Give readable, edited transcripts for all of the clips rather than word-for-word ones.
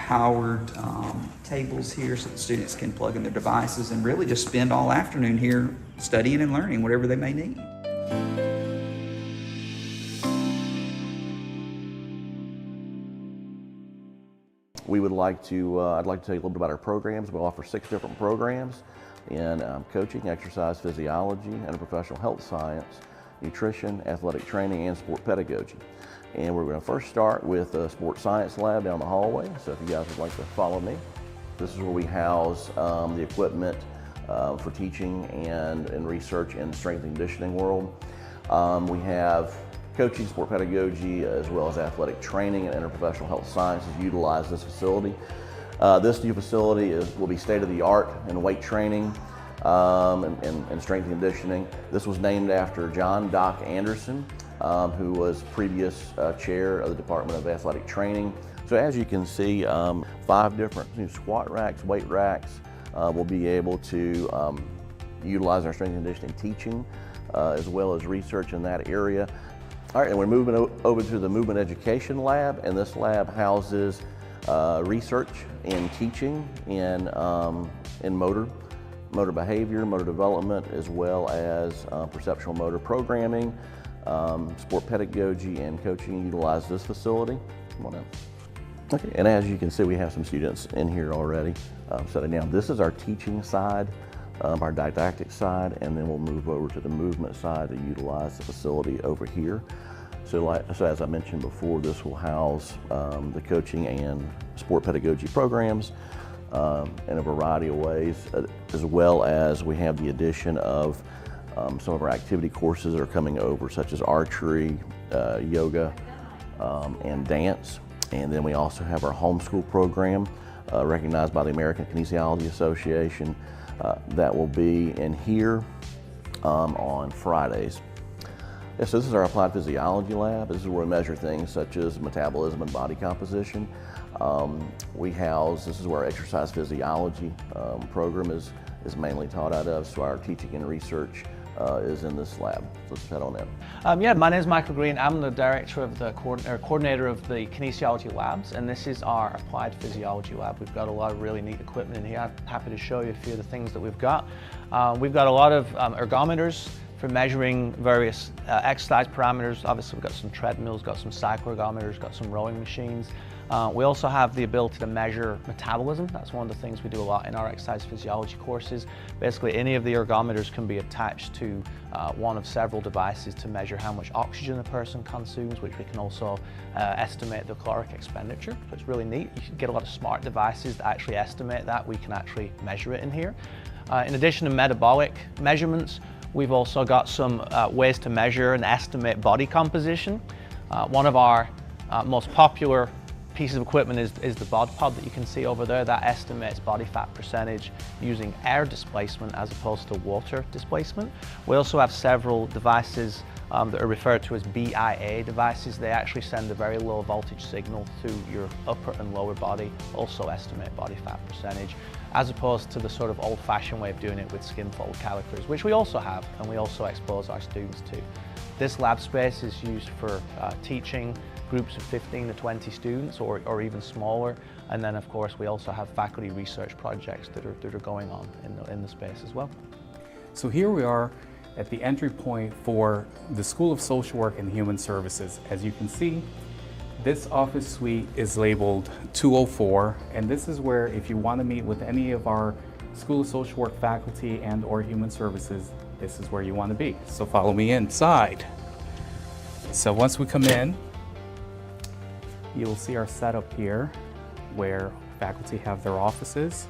powered tables here so the students can plug in their devices and really just spend all afternoon here studying and learning whatever they may need. We would like to, I'd like to tell you a little bit about our programs. We offer 6 different programs in coaching, exercise physiology, interprofessional health science, nutrition, athletic training, and sport pedagogy. And we're going to first start with a sports science lab down the hallway. So if you guys would like to follow me. This is where we house the equipment for teaching and research in the strength and conditioning world. We have coaching, sport pedagogy, as well as athletic training and interprofessional health sciences utilize this facility. This new facility will be state-of-the-art in weight training and strength and conditioning. This was named after John Doc Anderson, who was previous chair of the Department of Athletic Training. So as you can see, 5 different new squat racks, weight racks. We'll be able to utilize our strength and conditioning teaching as well as research in that area. All right, and we're moving over to the movement education lab, and this lab houses research and teaching in motor behavior, motor development, as well as perceptual motor programming, sport pedagogy, and coaching utilize this facility. Come on in. Okay, and as you can see, we have some students in here already sitting down. This is our teaching side, our didactic side, and then we'll move over to the movement side to utilize the facility over here. So as I mentioned before, this will house the coaching and sport pedagogy programs in a variety of ways, as well as we have the addition of some of our activity courses that are coming over, such as archery, yoga, and dance. And then we also have our homeschool program, recognized by the American Kinesiology Association, that will be in here on Fridays. Yeah, so this is our applied physiology lab. This is where we measure things such as metabolism and body composition. This is where our exercise physiology program is mainly taught out of, so our teaching and research is in this lab. So let's head on in. Yeah, my name is Michael Green. I'm the director of the coordinator of the kinesiology labs, and this is our applied physiology lab. We've got a lot of really neat equipment in here. I'm happy to show you a few of the things that we've got. We've got a lot of ergometers for measuring various exercise parameters. Obviously, we've got some treadmills, got some cycle ergometers, got some rowing machines. We also have the ability to measure metabolism. That's one of the things we do a lot in our exercise physiology courses. Basically, any of the ergometers can be attached to one of several devices to measure how much oxygen a person consumes, which we can also estimate the caloric expenditure. So it's really neat. You can get a lot of smart devices that actually estimate that. We can actually measure it in here. In addition to metabolic measurements, we've also got some ways to measure and estimate body composition. One of our most popular pieces of equipment is the bod pod that you can see over there. That estimates body fat percentage using air displacement as opposed to water displacement. We also have several devices that are referred to as BIA devices. They actually send a very low voltage signal to your upper and lower body, also estimate body fat percentage, as opposed to the sort of old-fashioned way of doing it with skin fold calipers, which we also have and we also expose our students to. This lab space is used for teaching groups of 15 to 20 students or even smaller, and then of course we also have faculty research projects that are going on in the space as well. So here we are at the entry point for the School of Social Work and Human Services. As you can see, this office suite is labeled 204, and this is where, if you want to meet with any of our School of Social Work faculty and or Human Services, this is where you want to be. So follow me inside. So once we come in, you'll see our setup here where faculty have their offices.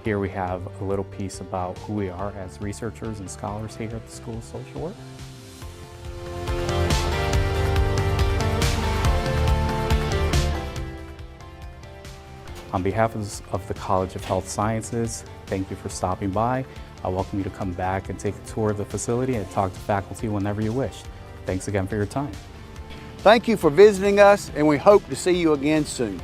Here we have a little piece about who we are as researchers and scholars here at the School of Social Work. On behalf of the College of Health Sciences, thank you for stopping by. I welcome you to come back and take a tour of the facility and talk to faculty whenever you wish. Thanks again for your time. Thank you for visiting us, and we hope to see you again soon.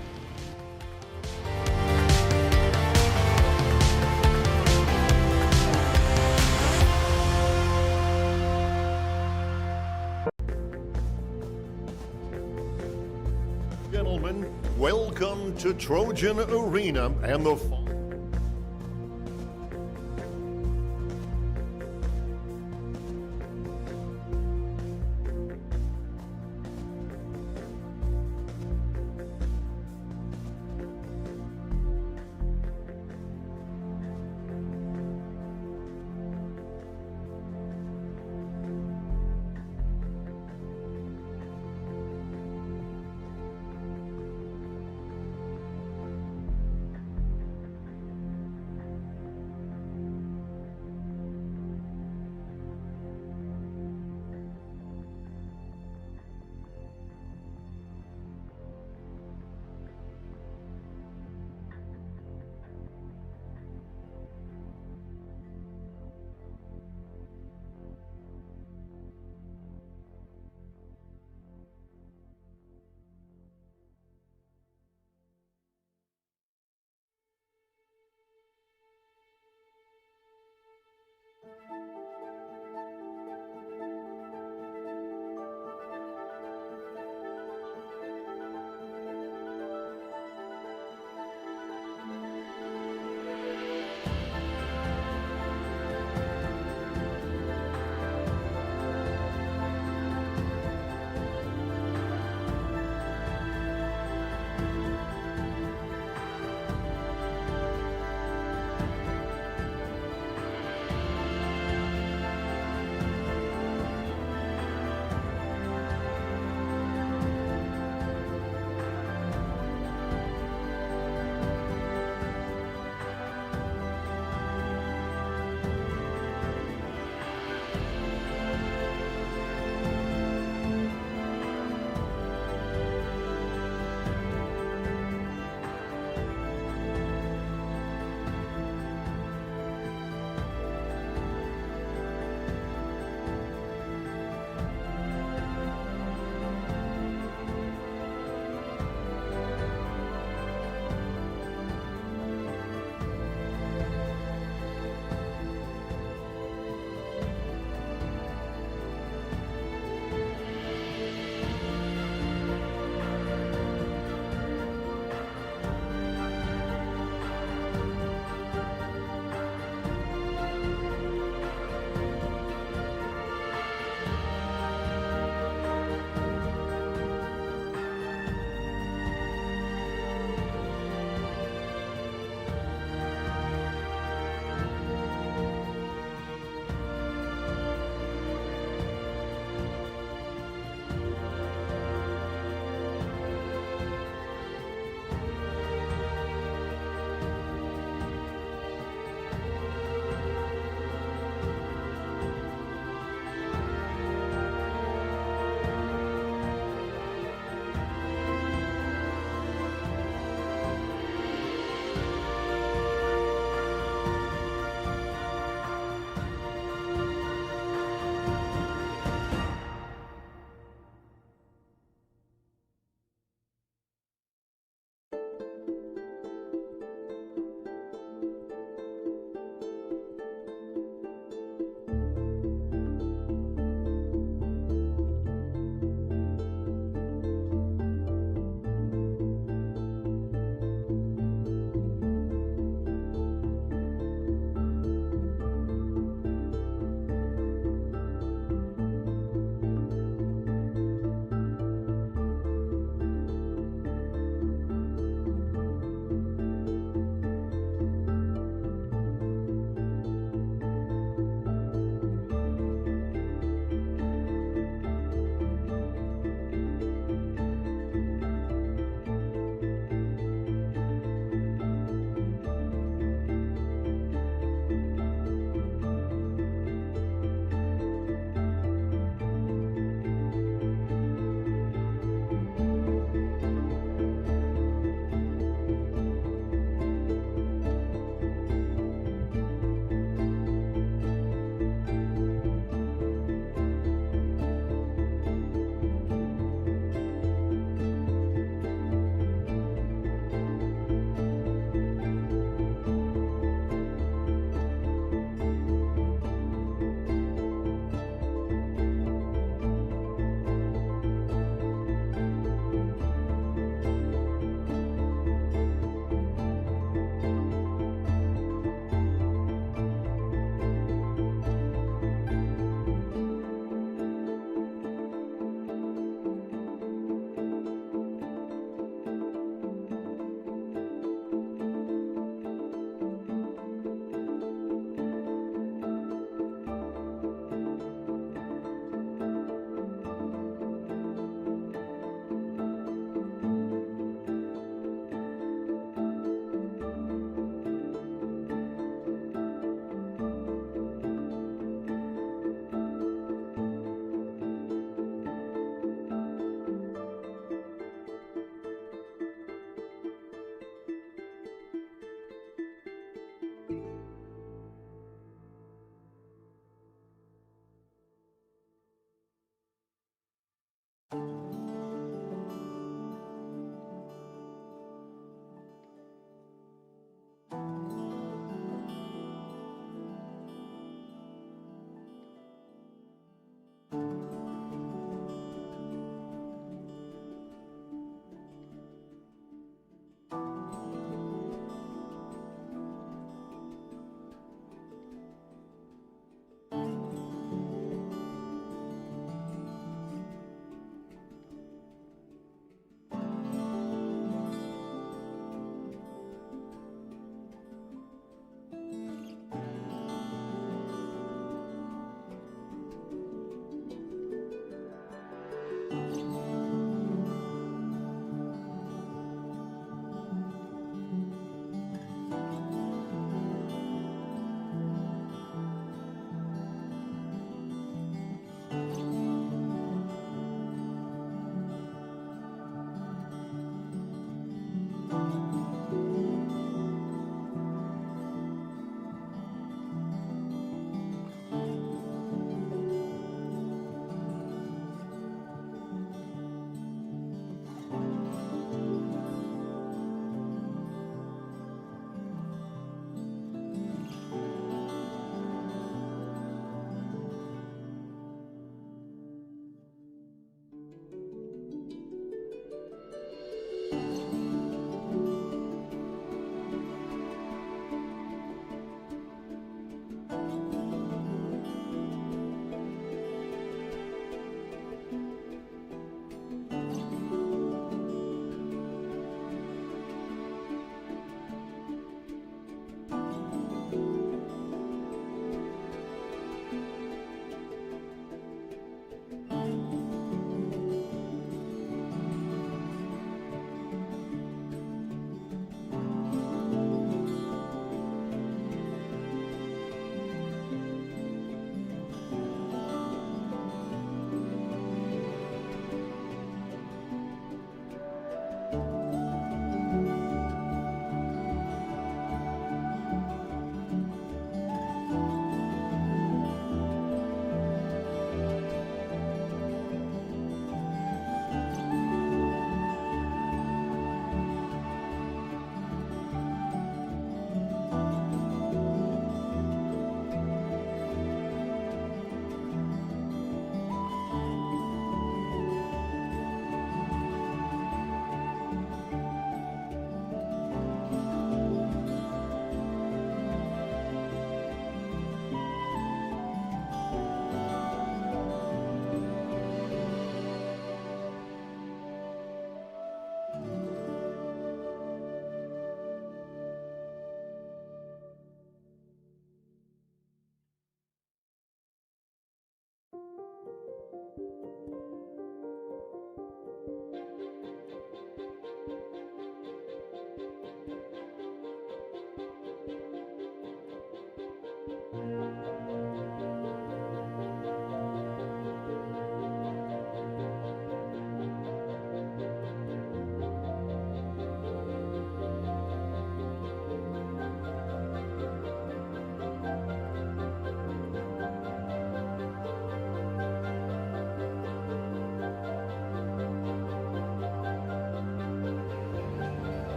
Gentlemen, welcome to Trojan Arena and the fall.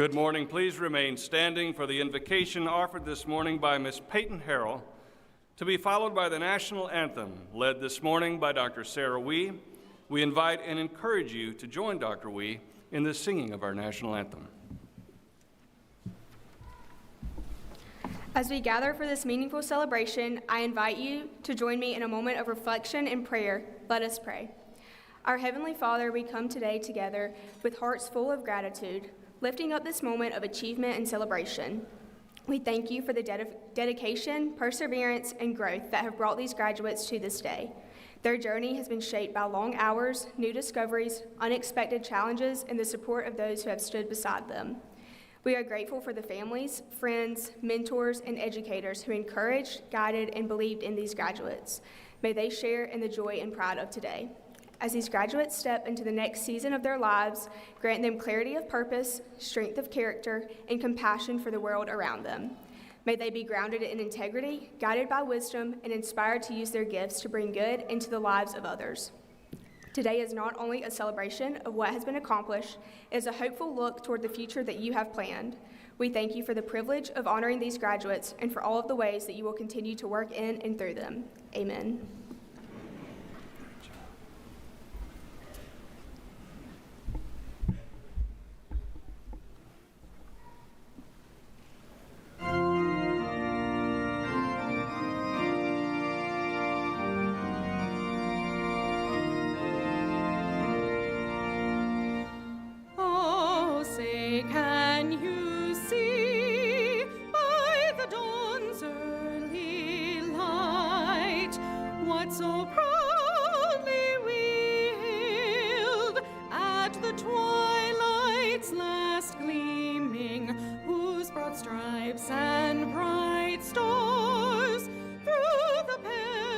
Good morning. Please remain standing for the invocation offered this morning by Miss Peyton Harrell, to be followed by the national anthem, led this morning by Dr. Sarah Wee. We invite and encourage you to join Dr. Wee in the singing of our national anthem. As we gather for this meaningful celebration, I invite you to join me in a moment of reflection and prayer. Let us pray. Our Heavenly Father, we come today together with hearts full of gratitude, lifting up this moment of achievement and celebration. We thank you for the dedication, perseverance, and growth that have brought these graduates to this day. Their journey has been shaped by long hours, new discoveries, unexpected challenges, and the support of those who have stood beside them. We are grateful for the families, friends, mentors, and educators who encouraged, guided, and believed in these graduates. May they share in the joy and pride of today. As these graduates step into the next season of their lives, grant them clarity of purpose, strength of character, and compassion for the world around them. May they be grounded in integrity, guided by wisdom, and inspired to use their gifts to bring good into the lives of others. Today is not only a celebration of what has been accomplished, it is a hopeful look toward the future that you have planned. We thank you for the privilege of honoring these graduates and for all of the ways that you will continue to work in and through them. Amen. So proudly we hailed at the twilight's last gleaming, whose broad stripes and bright stars through the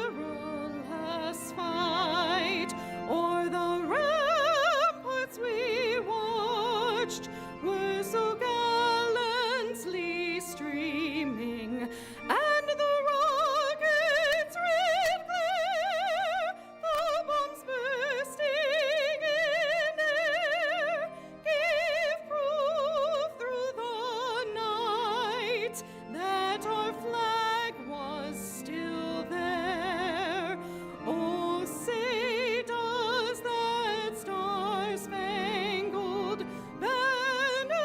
perilous fight o'er the ramparts we watched were so gallantly streaming, and the rockets' red glare, the bombs bursting in air, gave proof through the night that our flag was still there. Oh, say does that star-spangled banner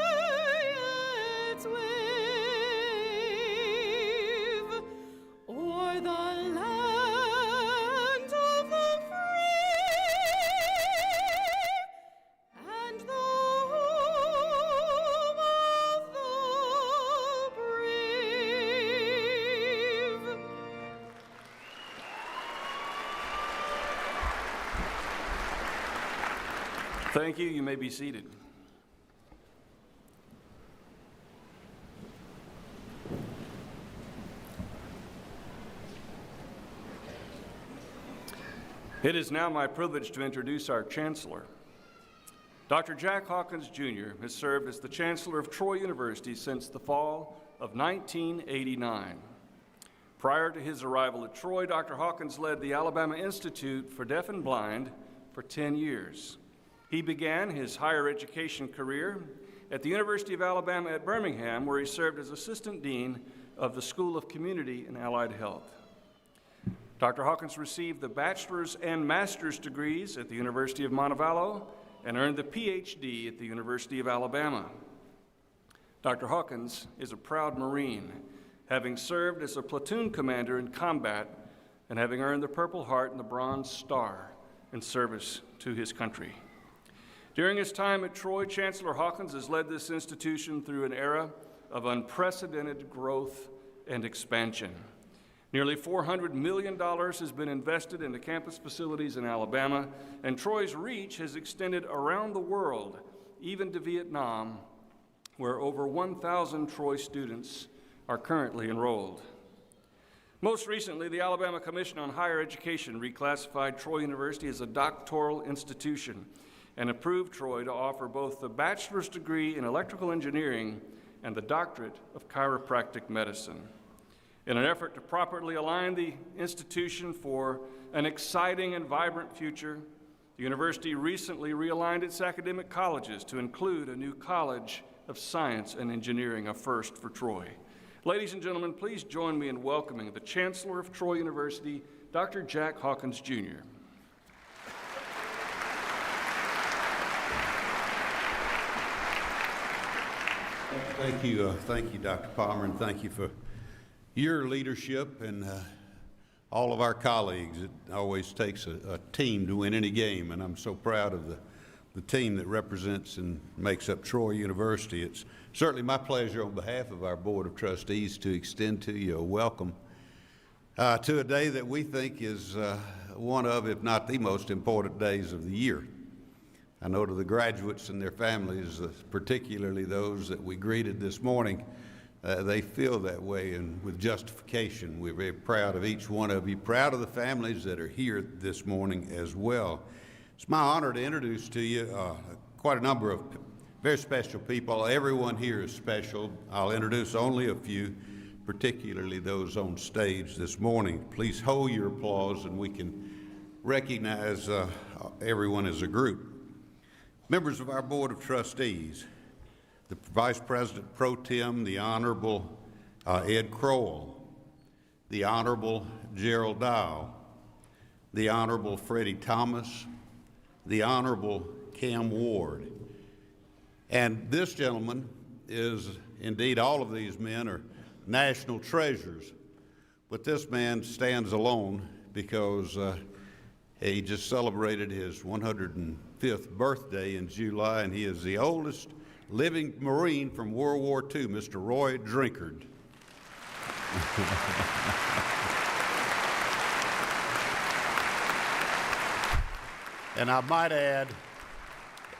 yet wave o'er the land of the free and the home of the brave. Thank you. You may be seated. It is now my privilege to introduce our Chancellor. Dr. Jack Hawkins, Jr. has served as the Chancellor of Troy University since the fall of 1989. Prior to his arrival at Troy, Dr. Hawkins led the Alabama Institute for Deaf and Blind for 10 years. He began his higher education career at the University of Alabama at Birmingham, where he served as Assistant Dean of the School of Community and Allied Health. Dr. Hawkins received the bachelor's and master's degrees at the University of Montevallo and earned the PhD at the University of Alabama. Dr. Hawkins is a proud Marine, having served as a platoon commander in combat and having earned the Purple Heart and the Bronze Star in service to his country. During his time at Troy, Chancellor Hawkins has led this institution through an era of unprecedented growth and expansion. Nearly $400 million has been invested into campus facilities in Alabama, and Troy's reach has extended around the world, even to Vietnam, where over 1,000 Troy students are currently enrolled. Most recently, the Alabama Commission on Higher Education reclassified Troy University as a doctoral institution and approved Troy to offer both the bachelor's degree in electrical engineering and the doctorate of chiropractic medicine. In an effort to properly align the institution for an exciting and vibrant future, the university recently realigned its academic colleges to include a new college of Science and Engineering, a first for Troy. Ladies and gentlemen, please join me in welcoming the Chancellor of Troy University, Dr. Jack Hawkins, Jr. Thank you, Dr. Palmer, and thank you for your leadership and all of our colleagues. It always takes a team to win any game, and I'm so proud of the team that represents and makes up Troy University. It's certainly my pleasure on behalf of our Board of Trustees to extend to you a welcome to a day that we think is one of, if not the most important days of the year. I know to the graduates and their families, particularly those that we greeted this morning, they feel that way, and with justification. We're very proud of each one of you, proud of the families that are here this morning as well. It's my honor to introduce to you quite a number of very special people. Everyone here is special. I'll introduce only a few, particularly those on stage this morning. Please hold your applause and we can recognize everyone as a group. Members of our Board of Trustees, the Vice President Pro Tem, the Honorable Ed Crowell, the Honorable Gerald Dow, the Honorable Freddie Thomas, the Honorable Cam Ward. And this gentleman is, indeed, all of these men are national treasures, but this man stands alone because he just celebrated his 105th birthday in July, and he is the oldest living Marine from World War II, Mr. Roy Drinkard. And I might add,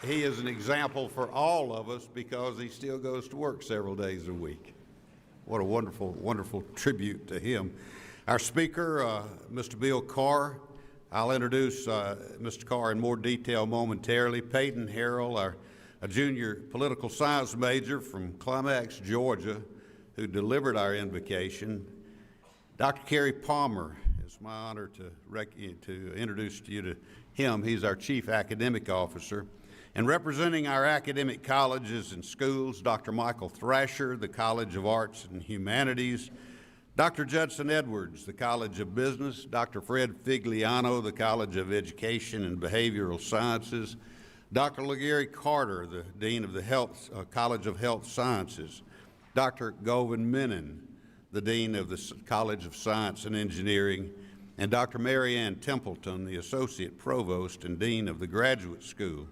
he is an example for all of us because he still goes to work several days a week. What a wonderful, wonderful tribute to him. Our speaker, Mr. Bill Carr. I'll introduce Mr. Carr in more detail momentarily. Peyton Harrell, a junior political science major from Climax, Georgia, who delivered our invocation. Dr. Kerry Palmer, it's my honor to introduce you to him. He's our Chief Academic Officer. And representing our academic colleges and schools, Dr. Michael Thrasher, the College of Arts and Humanities, Dr. Judson Edwards, the College of Business, Dr. Fred Figliano, the College of Education and Behavioral Sciences, Dr. LaGary Carter, the Dean of the College of Health Sciences, Dr. Govind Menon, the Dean of the College of Science and Engineering, and Dr. Mary Ann Templeton, the Associate Provost and Dean of the Graduate School.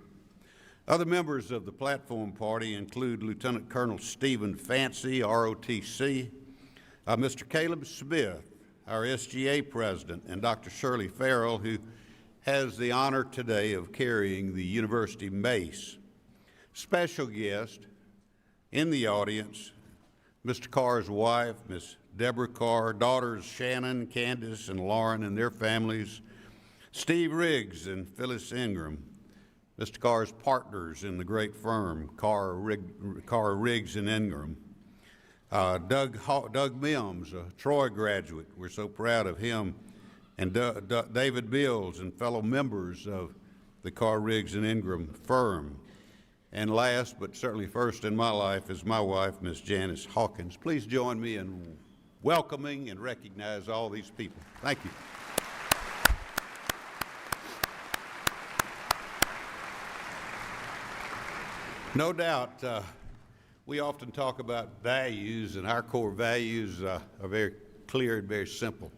Other members of the platform party include Lieutenant Colonel Stephen Fancy, ROTC, Mr. Caleb Smith, our SGA President, and Dr. Shirley Farrell, who has the honor today of carrying the university mace. Special guest in the audience, Mr. Carr's wife, Miss Deborah Carr, daughters Shannon, Candace, and Lauren and their families, Steve Riggs and Phyllis Ingram, Mr. Carr's partners in the great firm, Carr, Riggs, and Ingram, Doug Mims, a Troy graduate. We're so proud of him. And David Bills and fellow members of the Carr, Riggs, and Ingram firm. And last, but certainly first in my life, is my wife, Miss Janice Hawkins. Please join me in welcoming and recognize all these people. Thank you. No doubt, we often talk about values, and our core values are very clear and very simple.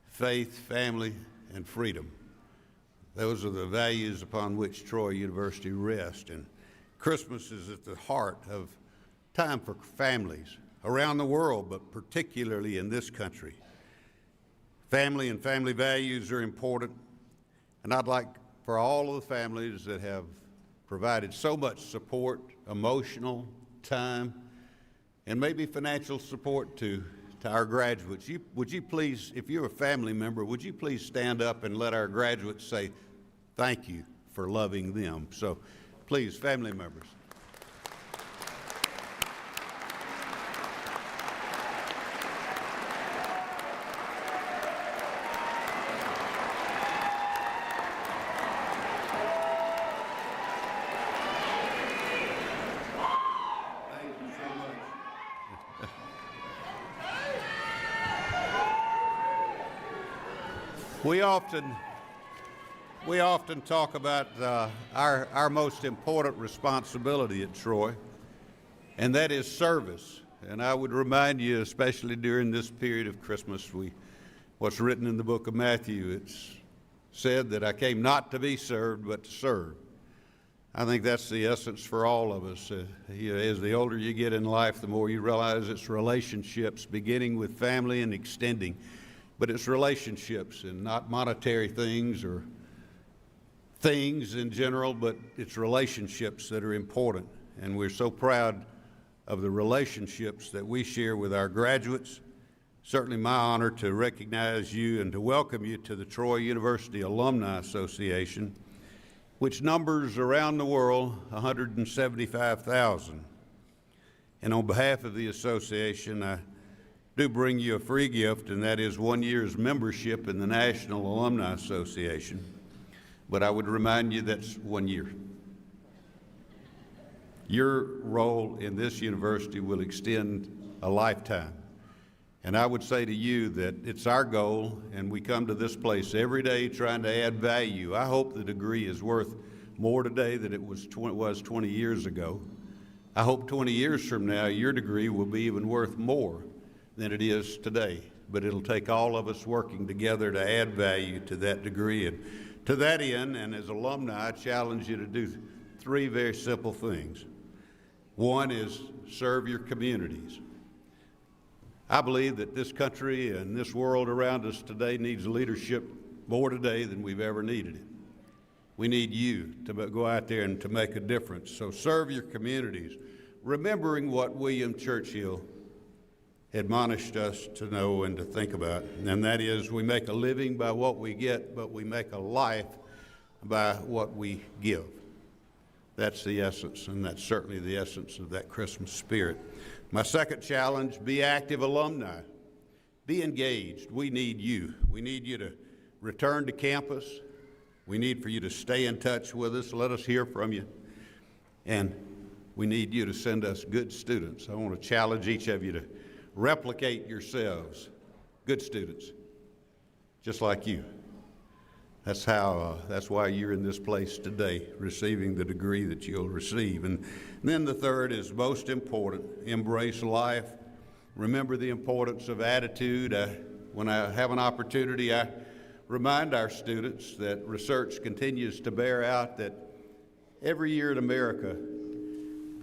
Faith, family, and freedom. Those are the values upon which Troy University rests. And Christmas is at the heart of time for families around the world, but particularly in this country. Family and family values are important, and I'd like for all of the families that have provided so much support, emotional, time, and maybe financial support to our graduates. Would you please, if you're a family member, would you please stand up and let our graduates say thank you for loving them? So please, family members. We often talk about our most important responsibility at Troy, and that is service. And I would remind you, especially during this period of Christmas, what's written in the book of Matthew, it's said that I came not to be served, but to serve. I think that's the essence for all of us. As the older you get in life, the more you realize it's relationships, beginning with family and extending. But it's relationships and not monetary things or things in general, but it's relationships that are important. And we're so proud of the relationships that we share with our graduates. Certainly my honor to recognize you and to welcome you to the Troy University Alumni Association, which numbers around the world 175,000. And on behalf of the association, I do bring you a free gift, and that is 1 year's membership in the National Alumni Association. But I would remind you that's 1 year. Your role in this university will extend a lifetime. And I would say to you that it's our goal, and we come to this place every day trying to add value. I hope the degree is worth more today than it was 20 years ago. I hope 20 years from now your degree will be even worth more than it is today. But it'll take all of us working together to add value to that degree. And to that end, and as alumni, I challenge you to do 3 very simple things. One is serve your communities. I believe that this country and this world around us today needs leadership more today than we've ever needed it. We need you to go out there and to make a difference. So serve your communities, remembering what William Churchill admonished us to know and to think about, and that is we make a living by what we get, but we make a life by what we give. That's the essence, and that's certainly the essence of that Christmas spirit. My second challenge, be active alumni. Be engaged. We need you. We need you to return to campus. We need for you to stay in touch with us. Let us hear from you. And we need you to send us good students. I want to challenge each of you to replicate yourselves, good students, just like you. That's why you're in this place today, receiving the degree that you'll receive. And then the third is most important, embrace life. Remember the importance of attitude. When I have an opportunity, I remind our students that research continues to bear out that every year in America,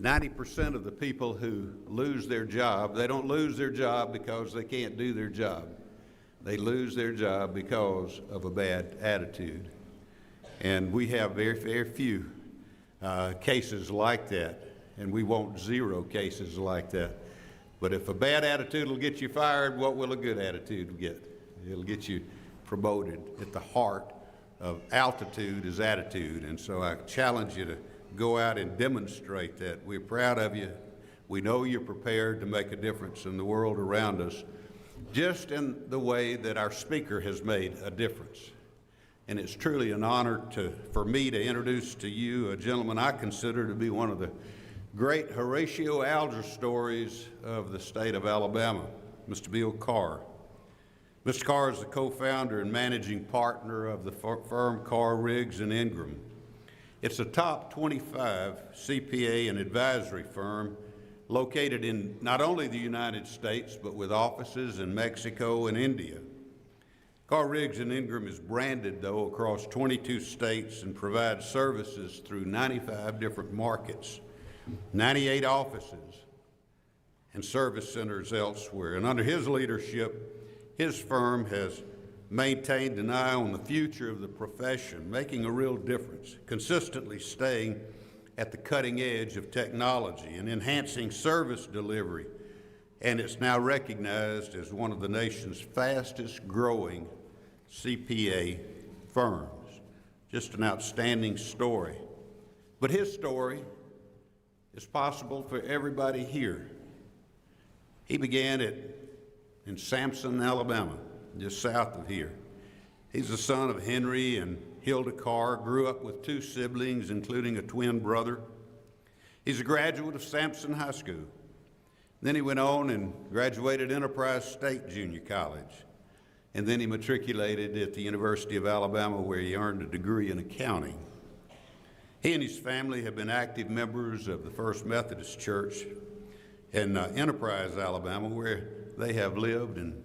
90% of the people who lose their job, they don't lose their job because they can't do their job. They lose their job because of a bad attitude. And we have very, very few cases like that, and we want 0 cases like that. But if a bad attitude will get you fired, what will a good attitude get? It'll get you promoted. At the heart of altitude is attitude, and so I challenge you to go out and demonstrate that. We're proud of you. We know you're prepared to make a difference in the world around us, just in the way that our speaker has made a difference. And it's truly an honor for me to introduce to you a gentleman I consider to be one of the great Horatio Alger stories of the state of Alabama, Mr. Bill Carr. Mr. Carr is the co-founder and managing partner of the firm Carr, Riggs, and Ingram. It's a top 25 CPA and advisory firm located in not only the United States, but with offices in Mexico and India. Carr, Riggs, and Ingram is branded, though, across 22 states and provides services through 95 different markets, 98 offices, and service centers elsewhere. And under his leadership, his firm has maintained an eye on the future of the profession, making a real difference, consistently staying at the cutting edge of technology and enhancing service delivery. And it's now recognized as one of the nation's fastest growing CPA firms. Just an outstanding story. But his story is possible for everybody here. He began in Sampson, Alabama, just south of here. He's the son of Henry and Hilda Carr, grew up with 2 siblings, including a twin brother. He's a graduate of Sampson High School. Then he went on and graduated Enterprise State Junior College. and then he matriculated at the University of Alabama, where he earned a degree in accounting. He and his family have been active members of the First Methodist Church in Enterprise, Alabama, where they have lived and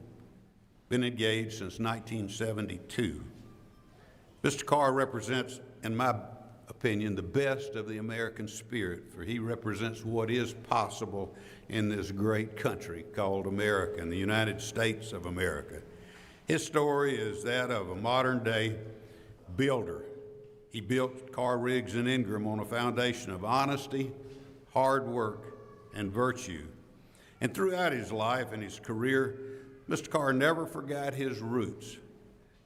been engaged since 1972. Mr. Carr represents, in my opinion, the best of the American spirit, for he represents what is possible in this great country called America, in the United States of America. His story is that of a modern-day builder. He built Carr, Riggs, and Ingram on a foundation of honesty, hard work, and virtue. And throughout his life and his career, Mr. Carr never forgot his roots.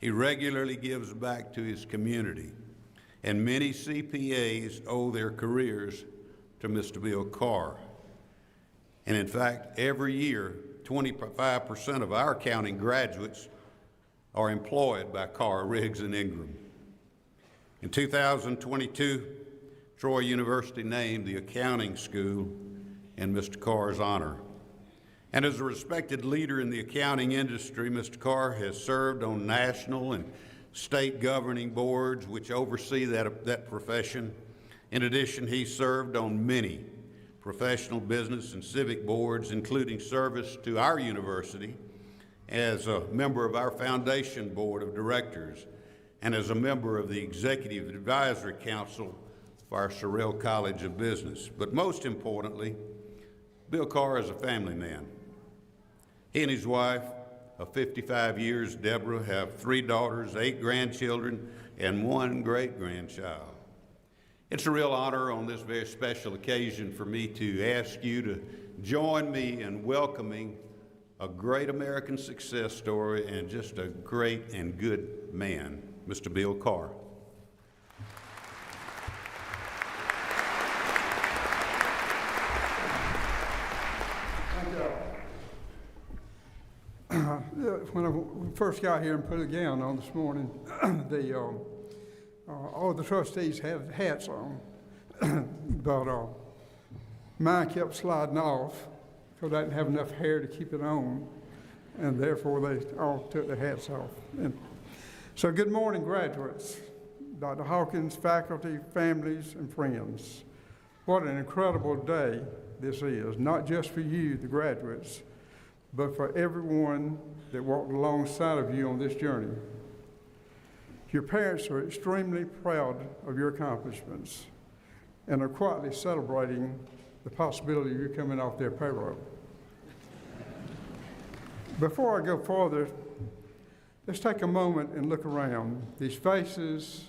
He regularly gives back to his community, and many CPAs owe their careers to Mr. Bill Carr. And in fact, every year, 25% of our accounting graduates are employed by Carr, Riggs, and Ingram. In 2022, Troy University named the accounting school in Mr. Carr's honor. And as a respected leader in the accounting industry, Mr. Carr has served on national and state governing boards which oversee that profession. In addition, he served on many professional business and civic boards, including service to our university as a member of our foundation board of directors and as a member of the Executive Advisory Council for our Sorrell College of Business. But most importantly, Bill Carr is a family man. He and his wife of 55 years, Deborah, have 3 daughters, 8 grandchildren, and 1 great-grandchild. It's a real honor on this very special occasion for me to ask you to join me in welcoming a great American success story and just a great and good man, Mr. Bill Carr. When I first got here and put a gown on this morning, all the trustees had hats on, but mine kept sliding off because I didn't have enough hair to keep it on, and therefore they all took their hats off. And so good morning, graduates, Dr. Hawkins, faculty, families, and friends. What an incredible day this is, not just for you, the graduates, but for everyone that walked alongside of you on this journey. Your parents are extremely proud of your accomplishments and are quietly celebrating the possibility of you coming off their payroll. Before I go further, let's take a moment and look around. These faces,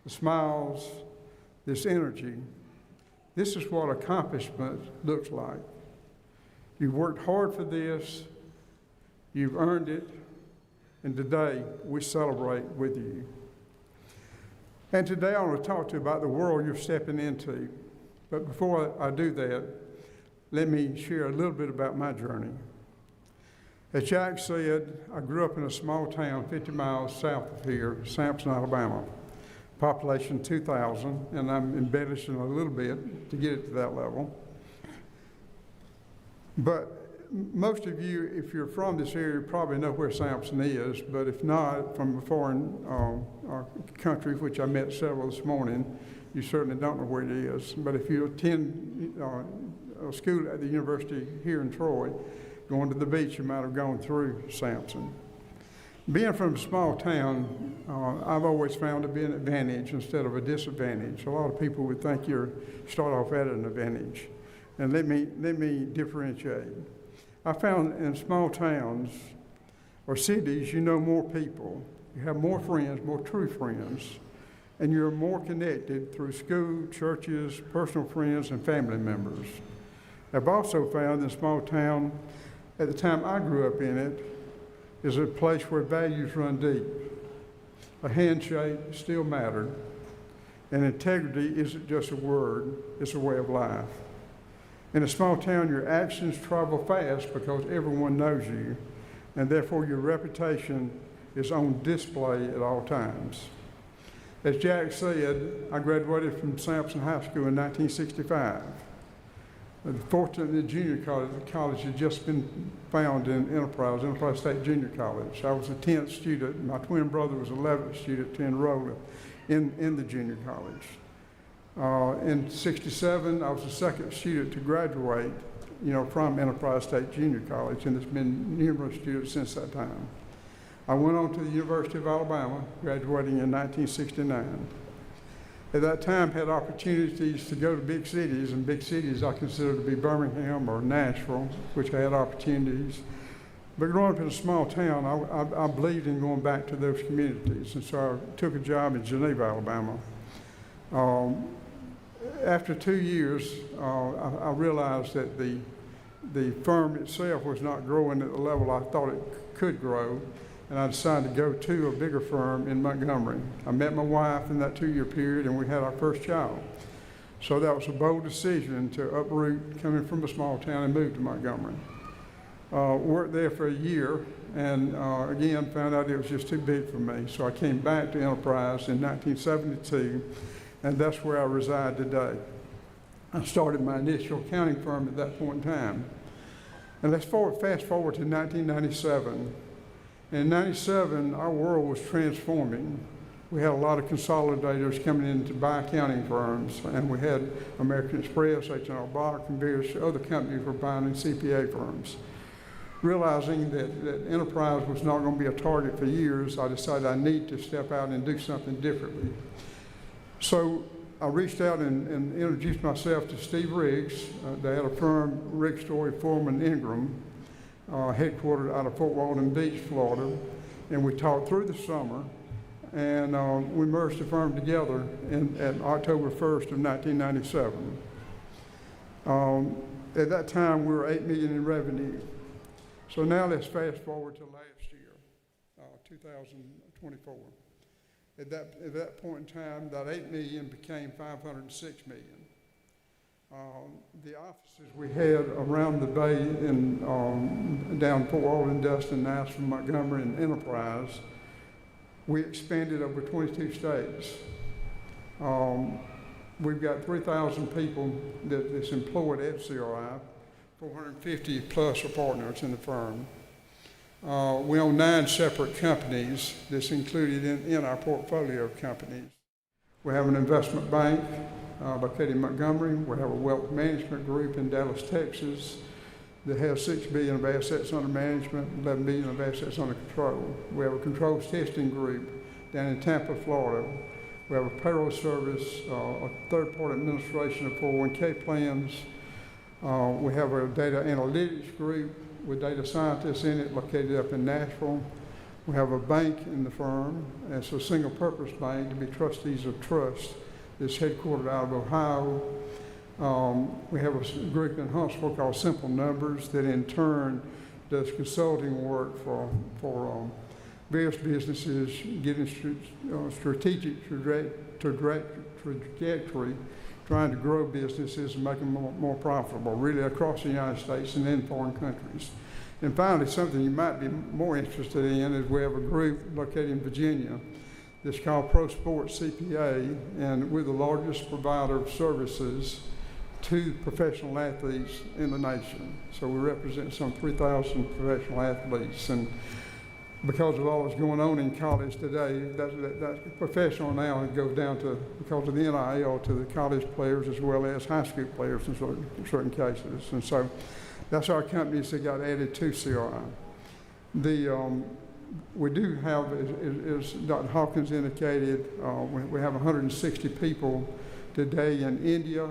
the smiles, this energy, this is what accomplishment looks like. You've worked hard for this, you've earned it, and today we celebrate with you. And today I want to talk to you about the world you're stepping into. But before I do that, let me share a little bit about my journey. As Jack said, I grew up in a small town 50 miles south of here, Sampson, Alabama. Population 2,000, and I'm embellishing a little bit to get it to that level. But most of you, if you're from this area, probably know where Sampson is, but if not, from a foreign country, which I met several this morning, you certainly don't know where it is. But if you attend a school at the university here in Troy, going to the beach, you might have gone through Sampson. Being from a small town, I've always found to be an advantage instead of a disadvantage. A lot of people would think you start off at an advantage. And let me differentiate. I found in small towns or cities, you know more people. You have more friends, more true friends, and you're more connected through school, churches, personal friends, and family members. I've also found in a small town, at the time I grew up in it, is a place where values run deep. A handshake still mattered, and integrity isn't just a word, it's a way of life. In a small town, your actions travel fast because everyone knows you, and therefore your reputation is on display at all times. As Jack said, I graduated from Sampson High School in 1965. Fortunately, the junior college had just been found in Enterprise State Junior College. I was a 10th student. My twin brother was 11th student to enroll in the junior college. In '67, I was the second student to graduate, from Enterprise State Junior College, and there's been numerous students since that time. I went on to the University of Alabama, graduating in 1969. At that time, had opportunities to go to big cities, and big cities I consider to be Birmingham or Nashville, which I had opportunities. But growing up in a small town, I believed in going back to those communities, and so I took a job in Geneva, Alabama. After 2 years, I realized that the firm itself was not growing at the level I thought it could grow, and I decided to go to a bigger firm in Montgomery. I met my wife in that 2-year period, and we had our first child. So that was a bold decision to uproot coming from a small town and move to Montgomery. Worked there for a year, and again, found out it was just too big for me. So I came back to Enterprise in 1972, and that's where I reside today. I started my initial accounting firm at that point in time. And let's fast forward to 1997. In '97, our world was transforming. We had a lot of consolidators coming in to buy accounting firms, and we had American Express, H&R Block, and various other companies were buying in CPA firms. Realizing that Enterprise was not going to be a target for years, I decided I need to step out and do something differently. So I reached out and introduced myself to Steve Riggs. They had a firm, Riggs, Story, Foreman, Ingram, headquartered out of Fort Walton Beach, Florida, and we talked through the summer, and we merged the firm together at October 1st of 1997. At that time, we were $8 million in revenue. So now let's fast forward to last year, 2024. At that point in time, that $8 million became $506 million. The offices we had around the bay in down Fort Walton, Destin, Nashville, Montgomery, and Enterprise, we expanded over 22 states. We've got 3,000 people that's employed at CRI, 450 plus are partners in the firm. We own 9 separate companies that's included in our portfolio of companies. We have an investment bank located in Montgomery. We have a wealth management group in Dallas, Texas that has $6 billion of assets under management, $11 billion of assets under control. We have a controls testing group down in Tampa, Florida. We have a payroll service, a third-party administration of 401k plans. We have a data analytics group with data scientists in it located up in Nashville. We have a bank in the firm. It's a single-purpose bank to be trustees of trust. It's headquartered out of Ohio. We have a group in Huntsville called Simple Numbers that in turn does consulting work for various businesses, getting strategic trajectory, trying to grow businesses and make them more profitable, really across the United States and in foreign countries. And finally, something you might be more interested in is we have a group located in Virginia that's called Pro Sports CPA, and we're the largest provider of services to professional athletes in the nation. So we represent some 3,000 professional athletes, and because of all that's going on in college today, that's professional now. It goes down to, because of the NIL, to the college players as well as high school players in certain cases. And so that's our companies that got added to CRI. We do have, as Dr. Hawkins indicated, we have 160 people today in India.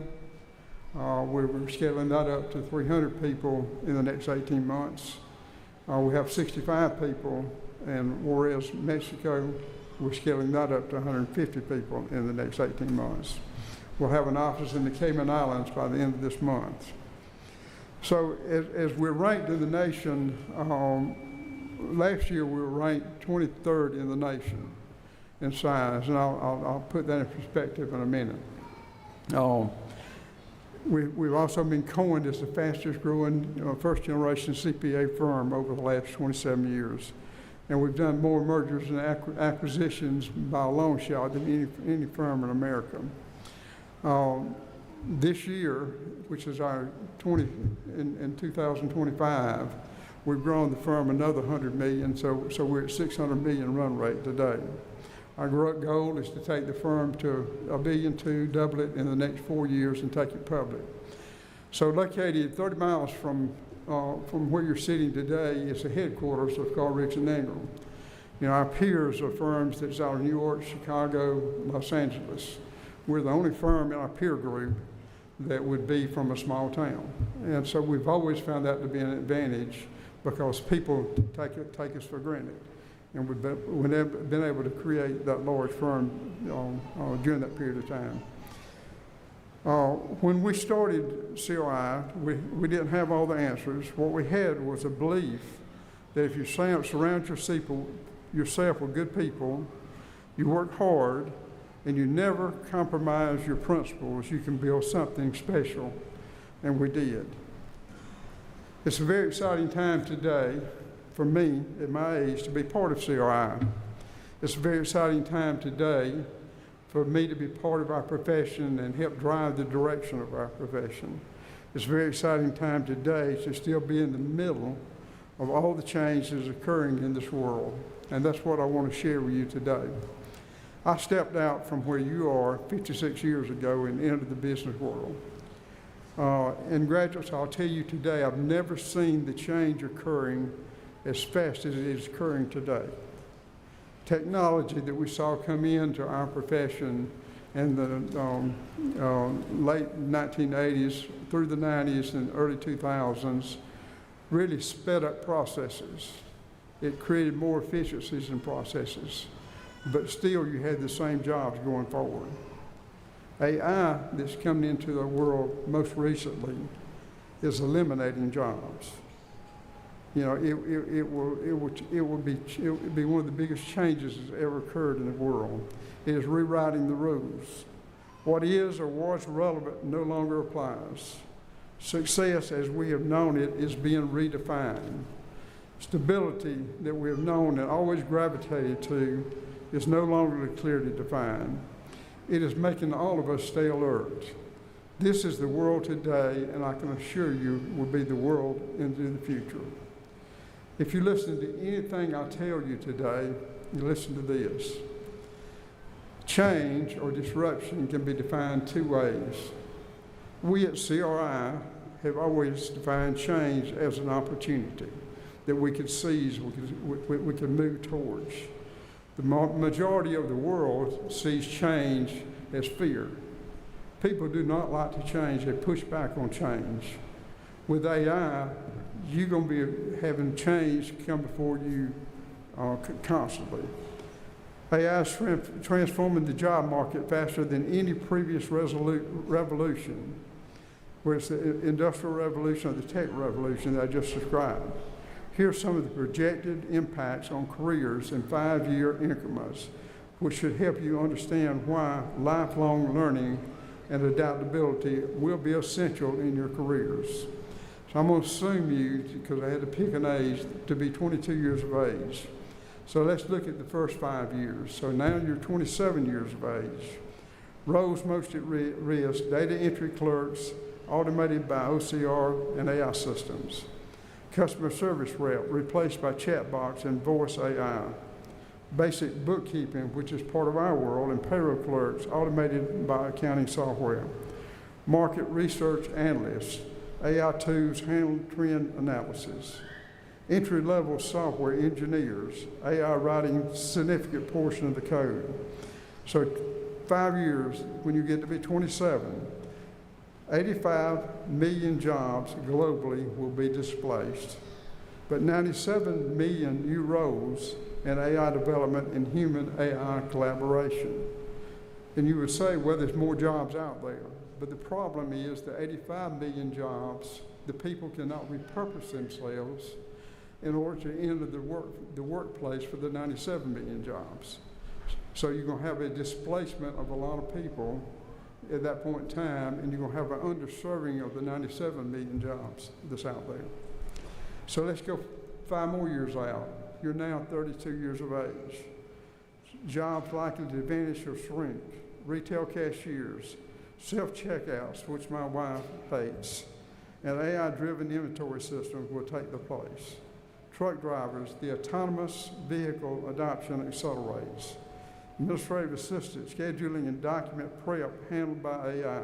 We're scaling that up to 300 people in the next 18 months. We have 65 people, and whereas Mexico, we're scaling that up to 150 people in the next 18 months. We'll have an office in the Cayman Islands by the end of this month. So as we're ranked in the nation, last year we were ranked 23rd in the nation in size, and I'll put that in perspective in a minute. We've also been coined as the fastest growing first generation CPA firm over the last 27 years. And we've done more mergers and acquisitions by a long shot than any firm in America. This year, which is our in 2025, we've grown the firm another 100 million, so we're at 600 million run rate today. Our goal is to take the firm to $1.2 billion, double it in the next 4 years, and take it public. So located 30 miles from where you're sitting today is the headquarters of Carr, Riggs & Ingram. You know, our peers are firms that's out of New York, Chicago, Los Angeles. We're the only firm in our peer group that would be from a small town. And so we've always found that to be an advantage because people take us for granted. And we've been able to create that large firm during that period of time. When we started CRI, we didn't have all the answers. What we had was a belief that if you surround yourself with good people, you work hard, and you never compromise your principles, you can build something special, and we did. It's a very exciting time today for me at my age to be part of CRI. It's a very exciting time today for me to be part of our profession and help drive the direction of our profession. It's a very exciting time today to still be in the middle of all the changes occurring in this world, and that's what I want to share with you today. I stepped out from where you are 56 years ago and entered the business world. And graduates, I'll tell you today, I've never seen the change occurring as fast as it is occurring today. Technology that we saw come into our profession in the late 1980s through the 90s and early 2000s really sped up processes. It created more efficiencies in processes, but still you had the same jobs going forward. AI that's coming into the world most recently is eliminating jobs. You know, it will be one of the biggest changes that's ever occurred in the world. It is rewriting the rules. What is or was relevant no longer applies. Success as we have known it is being redefined. Stability that we have known and always gravitated to is no longer clearly defined. It is making all of us stay alert. This is the world today, and I can assure you will be the world into the future. If you listen to anything I tell you today, you listen to this. Change or disruption can be defined two ways. We at CRI have always defined change as an opportunity that we could seize, we could move towards. The majority of the world sees change as fear. People do not like to change, they push back on change. With AI, you're going to be having change come before you constantly. AI is transforming the job market faster than any previous revolution, whether it's the industrial revolution or the tech revolution that I just described. Here are some of the projected impacts on careers in 5-year increments, which should help you understand why lifelong learning and adaptability will be essential in your careers. So I'm going to assume you, because I had to pick an age, to be 22 years of age. So let's look at the first 5 years. So now you're 27 years of age. Roles most at risk, data entry clerks, automated by OCR and AI systems. Customer service rep, replaced by chatbots and voice AI. Basic bookkeeping, which is part of our world, and payroll clerks, automated by accounting software. Market research analysts, AI tools handle trend analysis. Entry-level software engineers, AI writing significant portion of the code. So 5 years, when you get to be 27, 85 million jobs globally will be displaced, but 97 million new roles in AI development and human-AI collaboration. And you would say, well, there's more jobs out there. But the problem is the 85 million jobs, the people cannot repurpose themselves in order to enter the workplace for the 97 million jobs. So you're going to have a displacement of a lot of people at that point in time, and you're going to have an underserving of the 97 million jobs that's out there. So let's go 5 more years out. You're now 32 years of age. Jobs likely to vanish or shrink. Retail cashiers, self-checkouts, which my wife hates, and AI-driven inventory systems will take the place. Truck drivers, the autonomous vehicle adoption accelerates. Administrative assistant, scheduling and document prep handled by AI.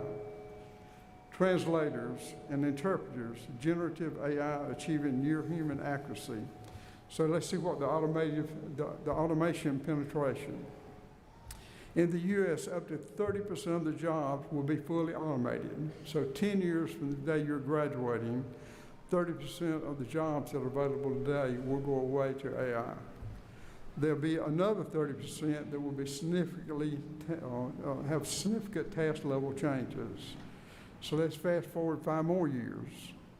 Translators and interpreters, generative AI achieving near human accuracy. So let's see what the automation penetration. In the U.S., up to 30% of the jobs will be fully automated. So 10 years from the day you're graduating, 30% of the jobs that are available today will go away to AI. There'll be another 30% that will be significantly have significant task level changes. So let's fast forward 5 more years.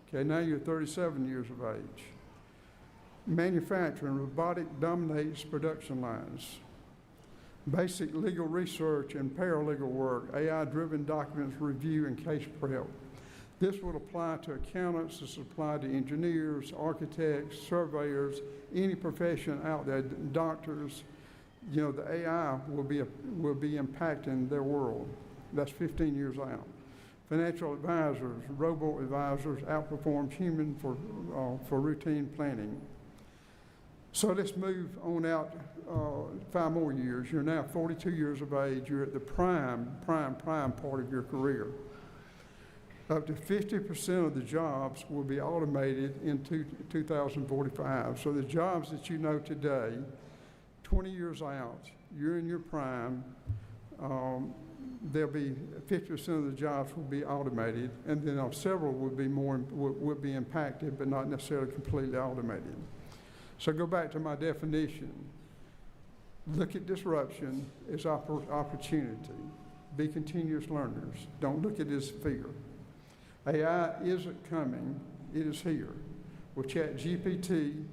Okay, now you're 37 years of age. Manufacturing, robotic dominates production lines. Basic legal research and paralegal work, AI-driven documents review and case prep. This will apply to accountants, this will apply to engineers, architects, surveyors, any profession out there, doctors. You know, the AI will be impacting their world. That's 15 years out. Financial advisors, robo-advisors outperform human for routine planning. So let's move on out 5 more years. You're now 42 years of age. You're at the prime part of your career. Up to 50% of the jobs will be automated in 2045. So the jobs that you know today, 20 years out, you're in your prime, there'll be 50% of the jobs will be automated, and then several will be impacted, but not necessarily completely automated. So go back to my definition. Look at disruption as opportunity. Be continuous learners. Don't look at it as fear. AI isn't coming, it is here with ChatGPT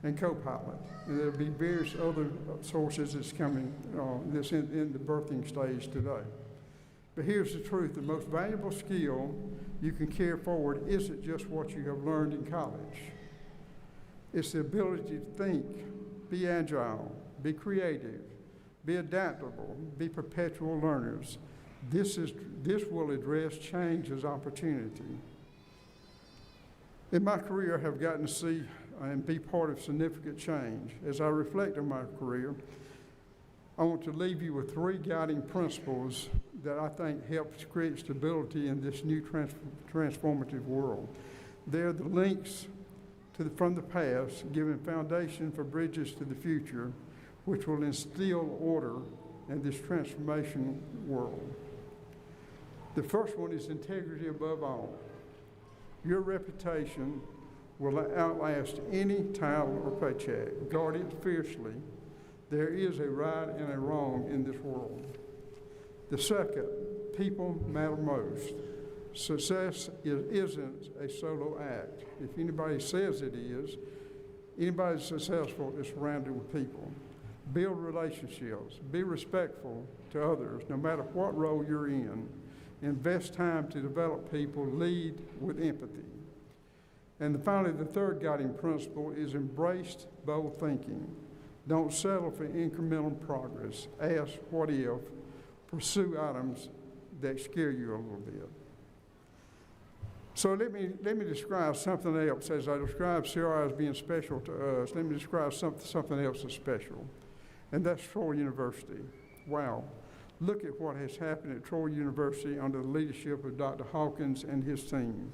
and Copilot. And there'll be various other sources that's coming that's in the birthing stage today. But here's the truth, the most valuable skill you can carry forward isn't just what you have learned in college. It's the ability to think, be agile, be creative, be adaptable, be perpetual learners. This will address change as opportunity. In my career, I have gotten to see and be part of significant change. As I reflect on my career, I want to leave you with 3 guiding principles that I think help create stability in this new transformative world. They're the links from the past, giving foundation for bridges to the future, which will instill order in this transformation world. The first one is integrity above all. Your reputation will outlast any title or paycheck. Guard it fiercely. There is a right and a wrong in this world. The second, people matter most. Success isn't a solo act. If anybody says it is, anybody successful is surrounded with people. Build relationships. Be respectful to others, no matter what role you're in. Invest time to develop people. Lead with empathy. And finally, the third guiding principle is embrace bold thinking. Don't settle for incremental progress. Ask what if. Pursue items that scare you a little bit. So let me describe something else. As I described CRI as being special to us, let me describe something else that's special, and that's Troy University. Wow. Look at what has happened at Troy University under the leadership of Dr. Hawkins and his team.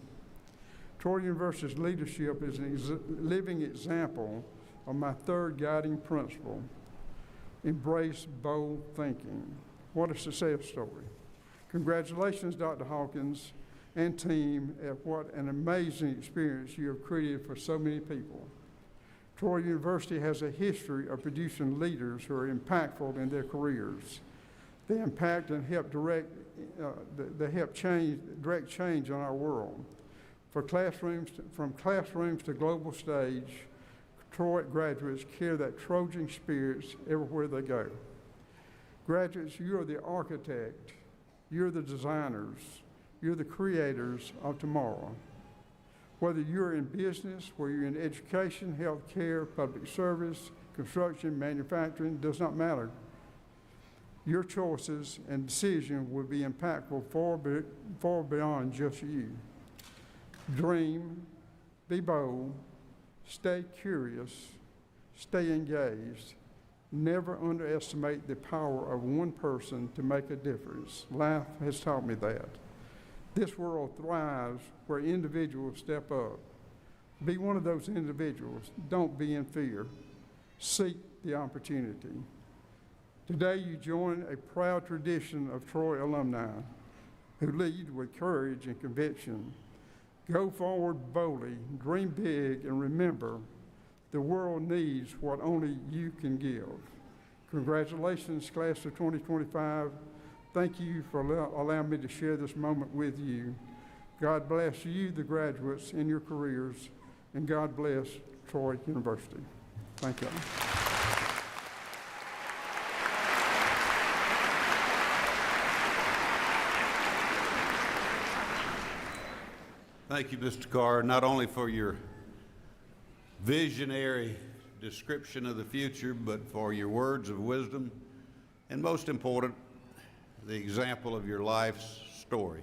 Troy University's leadership is a living example of my third guiding principle, embrace bold thinking. What a success story. Congratulations, Dr. Hawkins and team, at what an amazing experience you have created for so many people. Troy University has a history of producing leaders who are impactful in their careers. They impact and help direct change in our world. From classrooms to global stage, Troy graduates carry that Trojan spirit everywhere they go. Graduates, you are the architect, you're the designers, you're the creators of tomorrow. Whether you're in business, whether you're in education, healthcare, public service, construction, manufacturing, does not matter. Your choices and decisions will be impactful far beyond just you. Dream, be bold, stay curious, stay engaged. Never underestimate the power of one person to make a difference. Life has taught me that. This world thrives where individuals step up. Be one of those individuals. Don't be in fear. Seek the opportunity. Today you join a proud tradition of Troy alumni who lead with courage and conviction. Go forward boldly, dream big, and remember, the world needs what only you can give. Congratulations, class of 2025. Thank you for allowing me to share this moment with you. God bless you, the graduates, in your careers, and God bless Troy University. Thank you. Thank you, Mr. Carr, not only for your visionary description of the future, but for your words of wisdom, and most important, the example of your life's story.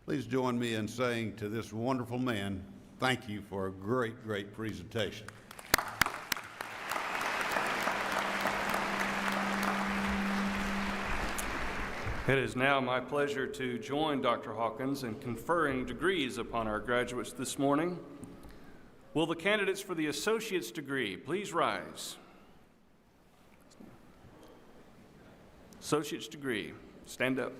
Please join me in saying to this wonderful man, thank you for a great, great presentation. It is now my pleasure to join Dr. Hawkins in conferring degrees upon our graduates this morning. Will the candidates for the associate's degree please rise? Associate's degree, stand up.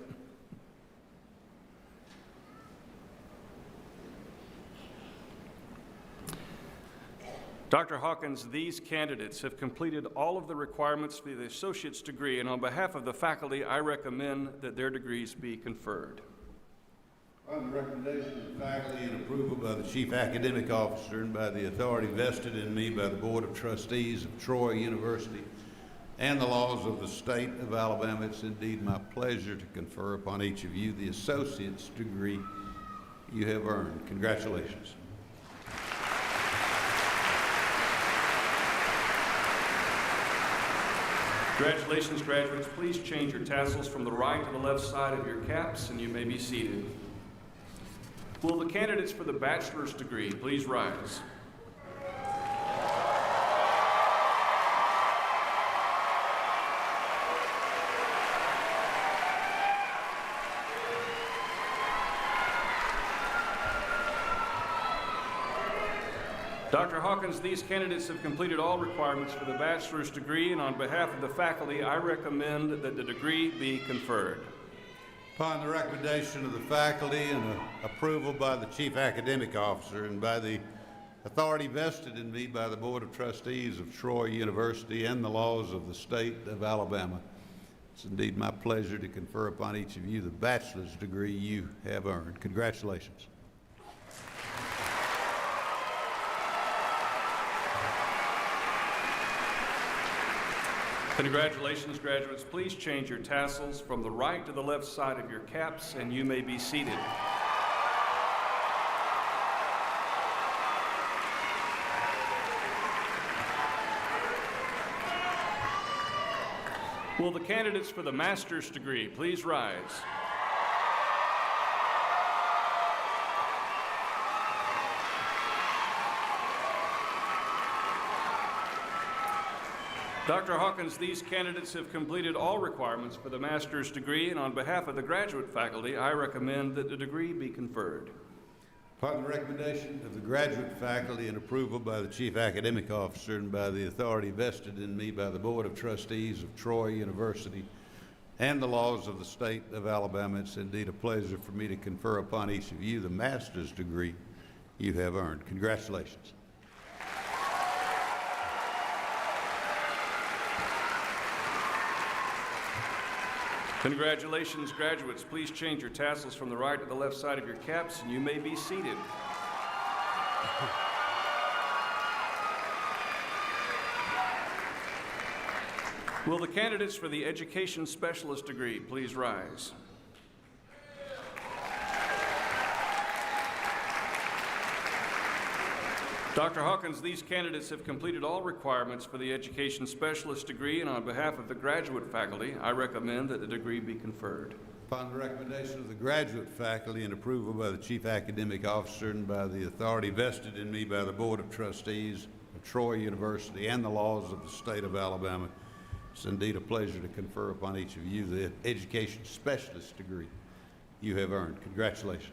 Dr. Hawkins, these candidates have completed all of the requirements for the associate's degree, and on behalf of the faculty, I recommend that their degrees be conferred. On the recommendation of the faculty and approval by the Chief Academic Officer and by the authority vested in me by the Board of Trustees of Troy University and the laws of the state of Alabama, it's indeed my pleasure to confer upon each of you the associate's degree you have earned. Congratulations. Congratulations, graduates. Please change your tassels from the right to the left side of your caps, and you may be seated. Will the candidates for the bachelor's degree please rise? Dr. Hawkins, these candidates have completed all requirements for the bachelor's degree, and on behalf of the faculty, I recommend that the degree be conferred. Upon the recommendation of the faculty and approval by the Chief Academic Officer and by the authority vested in me by the Board of Trustees of Troy University and the laws of the state of Alabama, it's indeed my pleasure to confer upon each of you the bachelor's degree you have earned. Congratulations. Congratulations, graduates. Please change your tassels from the right to the left side of your caps, and you may be seated. Will the candidates for the master's degree please rise? Dr. Hawkins, these candidates have completed all requirements for the master's degree, and on behalf of the graduate faculty, I recommend that the degree be conferred. Upon the recommendation of the graduate faculty and approval by the Chief Academic Officer and by the authority vested in me by the Board of Trustees of Troy University and the laws of the state of Alabama, it's indeed a pleasure for me to confer upon each of you the master's degree you have earned. Congratulations. Congratulations, graduates. Please change your tassels from the right to the left side of your caps, and you may be seated. Will the candidates for the education specialist degree please rise? Dr. Hawkins, these candidates have completed all requirements for the Education Specialist degree, and on behalf of the graduate faculty, I recommend that the degree be conferred. Upon the recommendation of the graduate faculty and approval by the Chief Academic Officer and by the authority vested in me by the Board of Trustees of Troy University and the laws of the state of Alabama, it's indeed a pleasure to confer upon each of you the Education Specialist degree you have earned. Congratulations.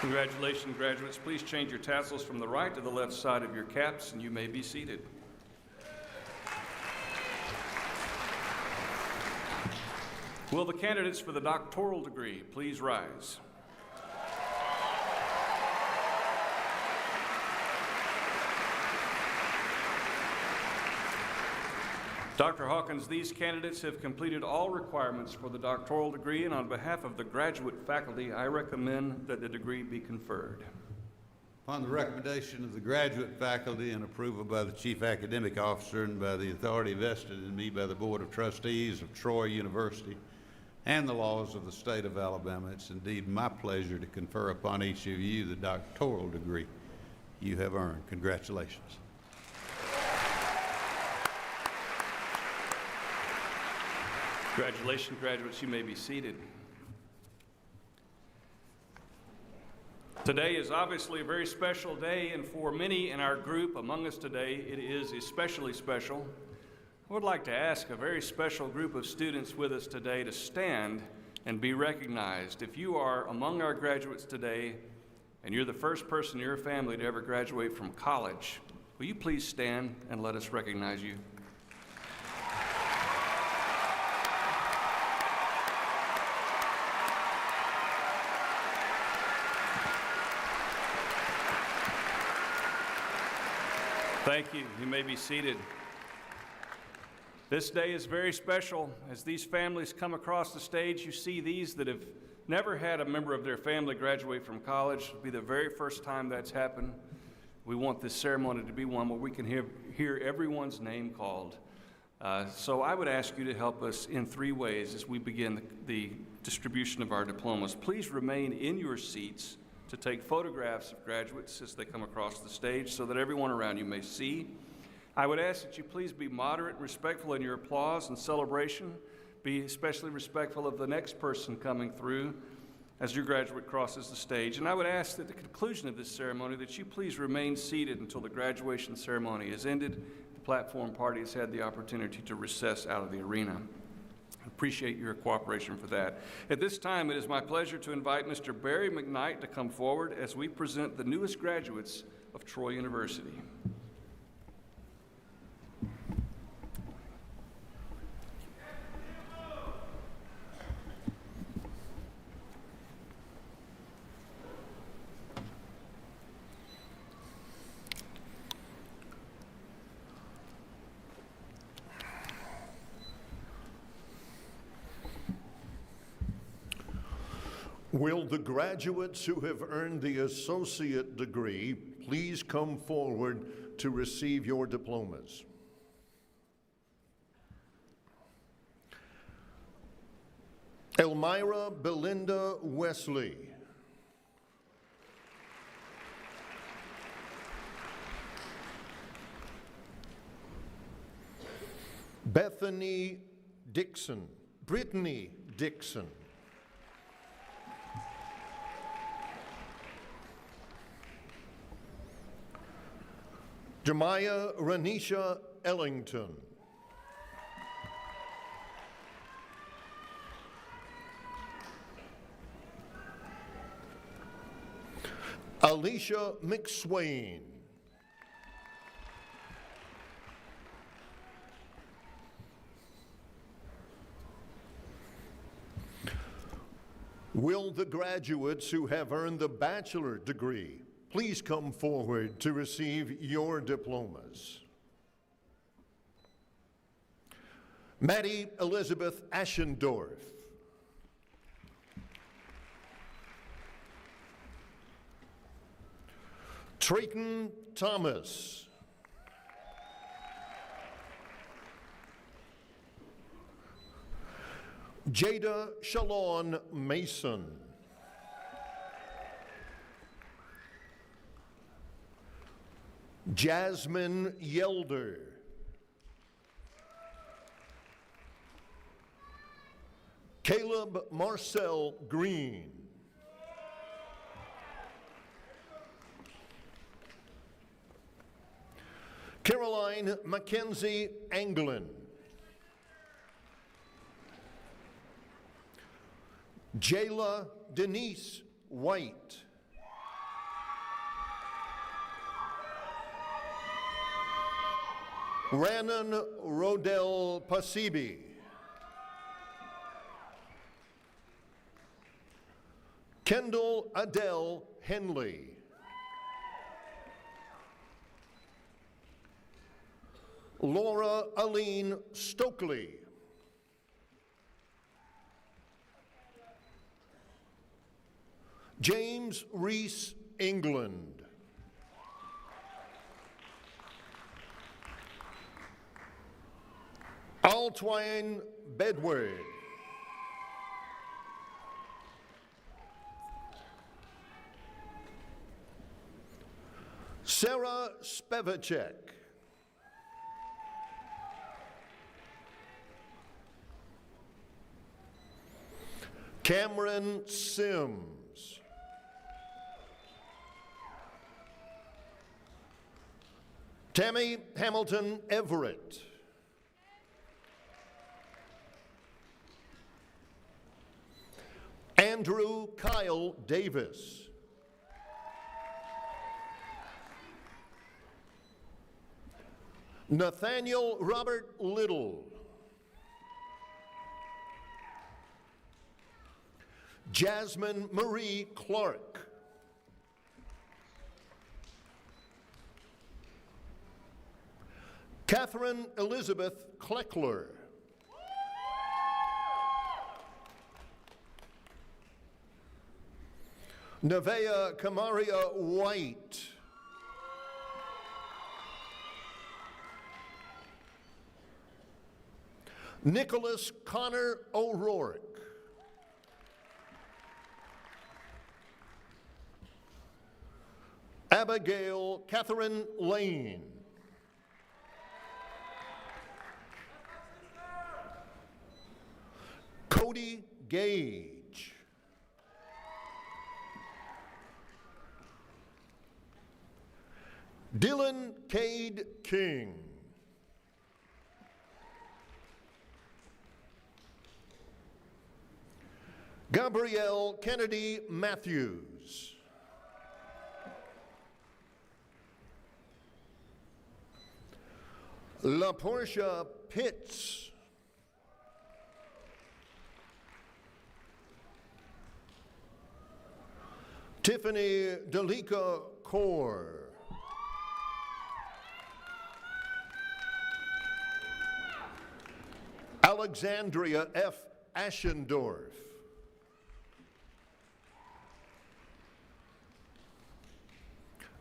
Congratulations, graduates. Please change your tassels from the right to the left side of your caps, and you may be seated. Will the candidates for the doctoral degree please rise? Dr. Hawkins, these candidates have completed all requirements for the doctoral degree, and on behalf of the graduate faculty, I recommend that the degree be conferred. Upon the recommendation of the graduate faculty and approval by the Chief Academic Officer and by the authority vested in me by the Board of Trustees of Troy University and the laws of the state of Alabama, it's indeed my pleasure to confer upon each of you the doctoral degree you have earned. Congratulations. Congratulations, graduates. You may be seated. Today is obviously a very special day, and for many in our group among us today, it is especially special. I would like to ask a very special group of students with us today to stand and be recognized. If you are among our graduates today, and you're the first person in your family to ever graduate from college, will you please stand and let us recognize you? Thank you. You may be seated. This day is very special. As these families come across the stage, you see these that have never had a member of their family graduate from college. It'll be the very first time that's happened. We want this ceremony to be one where we can hear everyone's name called. So I would ask you to help us in 3 ways as we begin the distribution of our diplomas. Please remain in your seats to take photographs of graduates as they come across the stage so that everyone around you may see. I would ask that you please be moderate and respectful in your applause and celebration. Be especially respectful of the next person coming through as your graduate crosses the stage. And I would ask at the conclusion of this ceremony that you please remain seated until the graduation ceremony is ended. The platform party has had the opportunity to recess out of the arena. I appreciate your cooperation for that. At this time, it is my pleasure to invite Mr. Barry McKnight to come forward as we present the newest graduates of Troy University. Will the graduates who have earned the associate degree please come forward to receive your diplomas? Elmira Belinda Wesley. Bethany Dixon, Brittany Dixon. Jemiah Ranisha Ellington. Alicia McSwain. Will the graduates who have earned the bachelor degree please come forward to receive your diplomas? Maddie Elizabeth Aschendorf. Trayton Thomas. Jada Shalon Mason. Jasmine Yelder. Caleb Marcel Green. Caroline Mackenzie Anglin. Jayla Denise White. Rannon Rodell Pasibi. Kendall Adele Henley. Laura Aline Stokely. James Reese England. Altwine Bedward. Sarah Spevacek. Cameron Sims. Tammy Hamilton Everett. Andrew Kyle Davis. Nathaniel Robert Little. Jasmine Marie Clark. Catherine Elizabeth Kleckler. Nevaeh Kamaria White. Nicholas Connor O'Rourke. Abigail Catherine Lane. Cody Gage. Dylan Cade King. Gabrielle Kennedy Matthews. LaPortia Pitts. Tiffany Delika Kaur. Alexandria F. Aschendorf.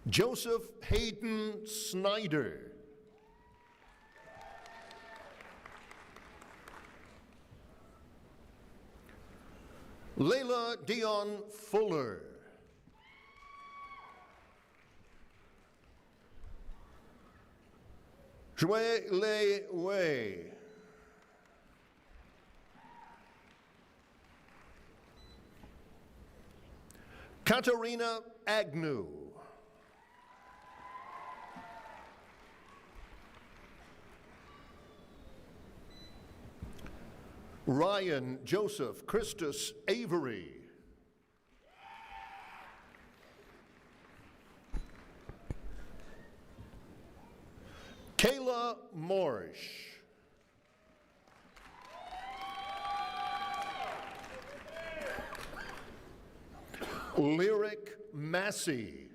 Joseph Hayden Snyder. Layla Dion Fuller. Zhui Lei Wei. Katarina Agnew. Ryan Joseph Christus Avery. Kayla Morsh. Lyric Massey.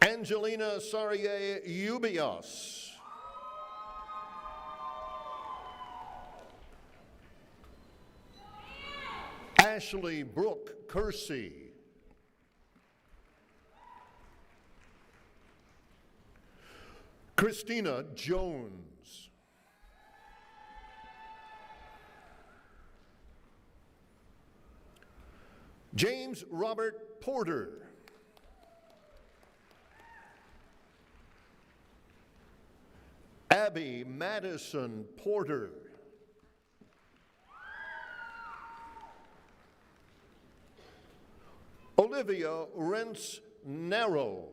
Angelina Sarrier Ubios. Ashley Brooke Kersey. Christina Jones. James Robert Porter. Abby Madison Porter. Olivia Rentz Narrow.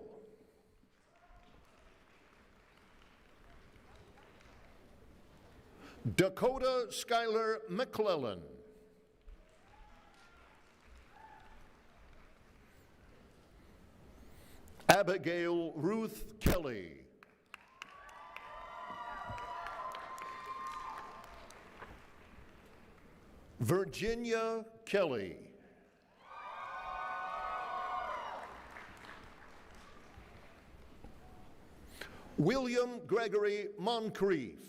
Dakota Schuyler McClellan. Abigail Ruth Kelly. Virginia Kelly. William Gregory Moncrief.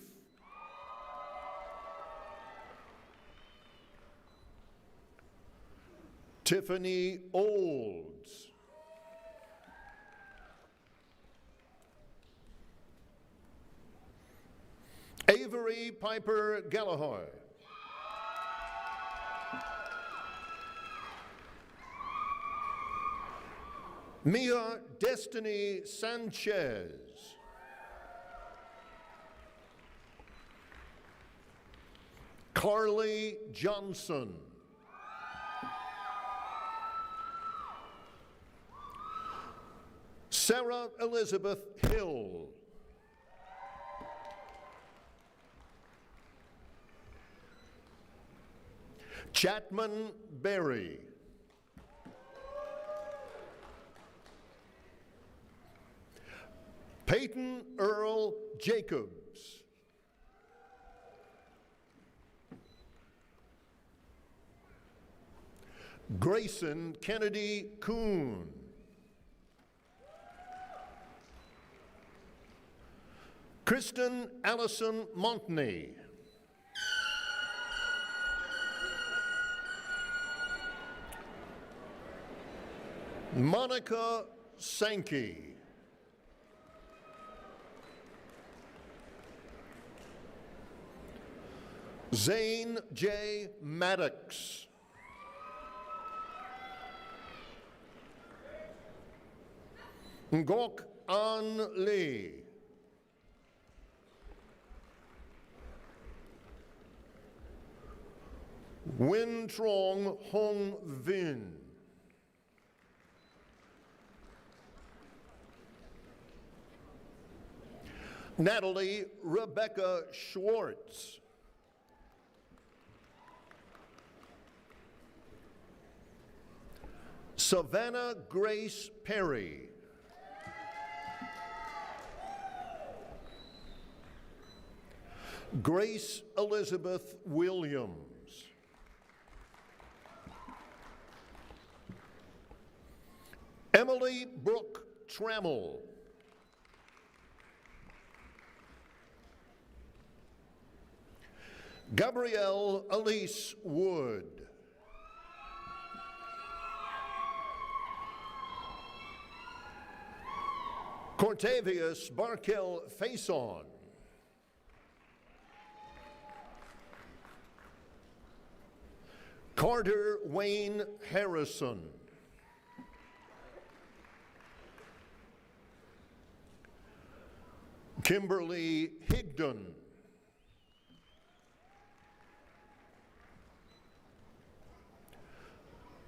Tiffany Olds. Avery Piper Gallagher. Mia Destiny Sanchez. Carly Johnson. Sarah Elizabeth Hill. Chapman Berry. Peyton Earl Jacobs. Grayson Kennedy Kuhn. Kristen Allison Montney. Monica Sankey. Zane J. Maddox. Ngok An Lee. Win Trong Hong Vin. Natalie Rebecca Schwartz. Savannah Grace Perry. Grace Elizabeth Williams. Emily Brooke Trammell. Gabrielle Elise Wood. Cortavius Barkel Faison. Carter Wayne Harrison. Kimberly Higdon.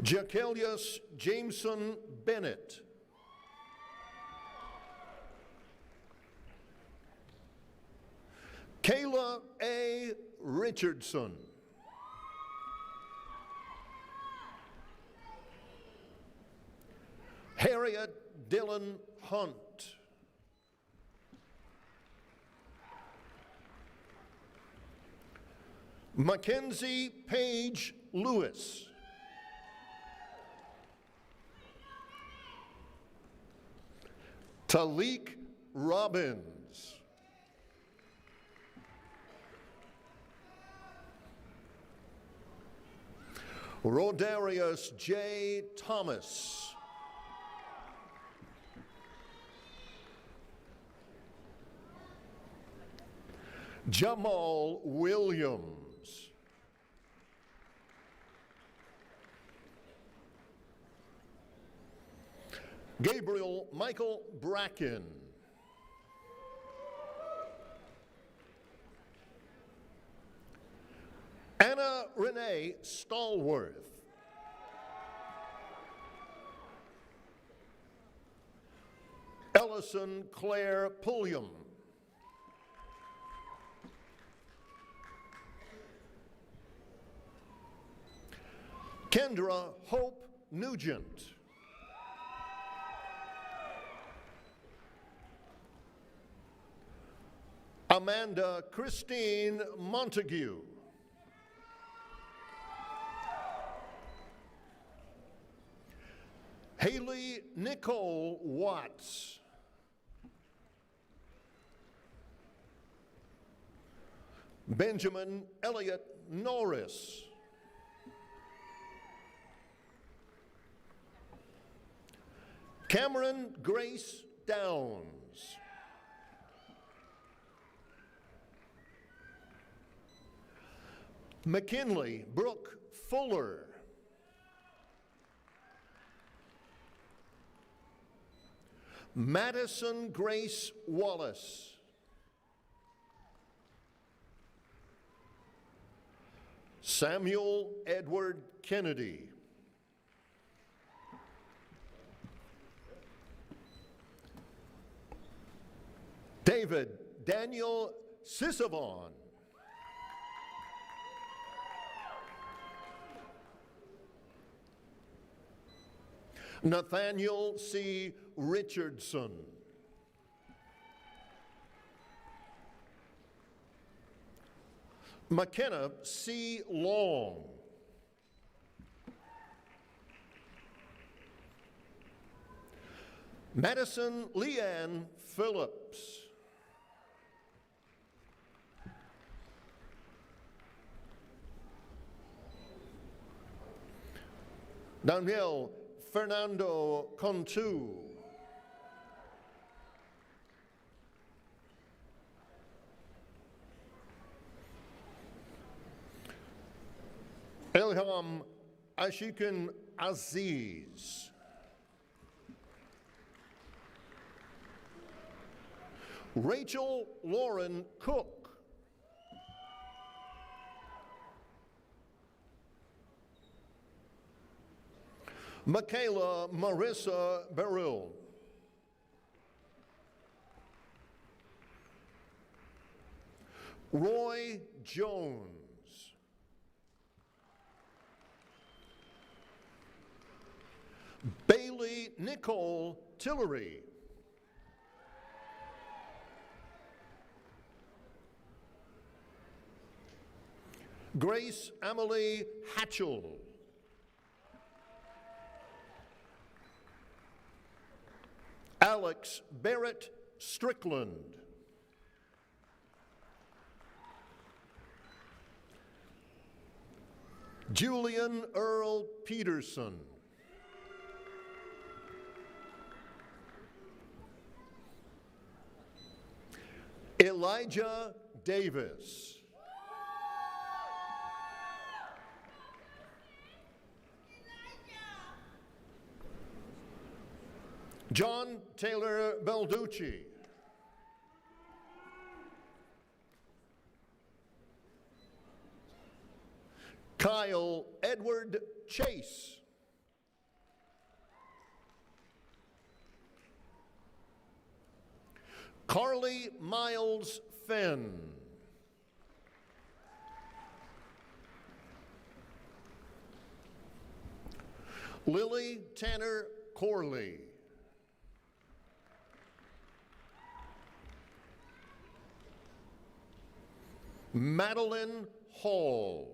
Jacelius Jameson Bennett. Kayla A. Richardson. Harriet Dillon Hunt. Mackenzie Page Lewis. Talik Robbins. Rodarius J. Thomas. Jamal Williams. Gabriel Michael Bracken. Anna Renee Stallworth. Ellison Claire Pulliam. Kendra Hope Nugent. Amanda Christine Montague. Haley Nicole Watts. Benjamin Elliott Norris. Cameron Grace Downs. McKinley Brooke Fuller. Madison Grace Wallace. Samuel Edward Kennedy. David Daniel Sisavon. Nathaniel C. Richardson. McKenna C. Long. Madison Leanne Phillips. Daniel Fernando Contu. Ilham Ashikin Aziz. Rachel Lauren Cook. Michaela Marissa Beryl. Roy Jones. Bailey Nicole Tillery. Grace Emily Hatchell. Alex Barrett Strickland. Julian Earl Peterson. Elijah Davis. John Taylor Balducci. Kyle Edward Chase. Carly Miles Fenn. Lily Tanner Corley. Madeline Hall.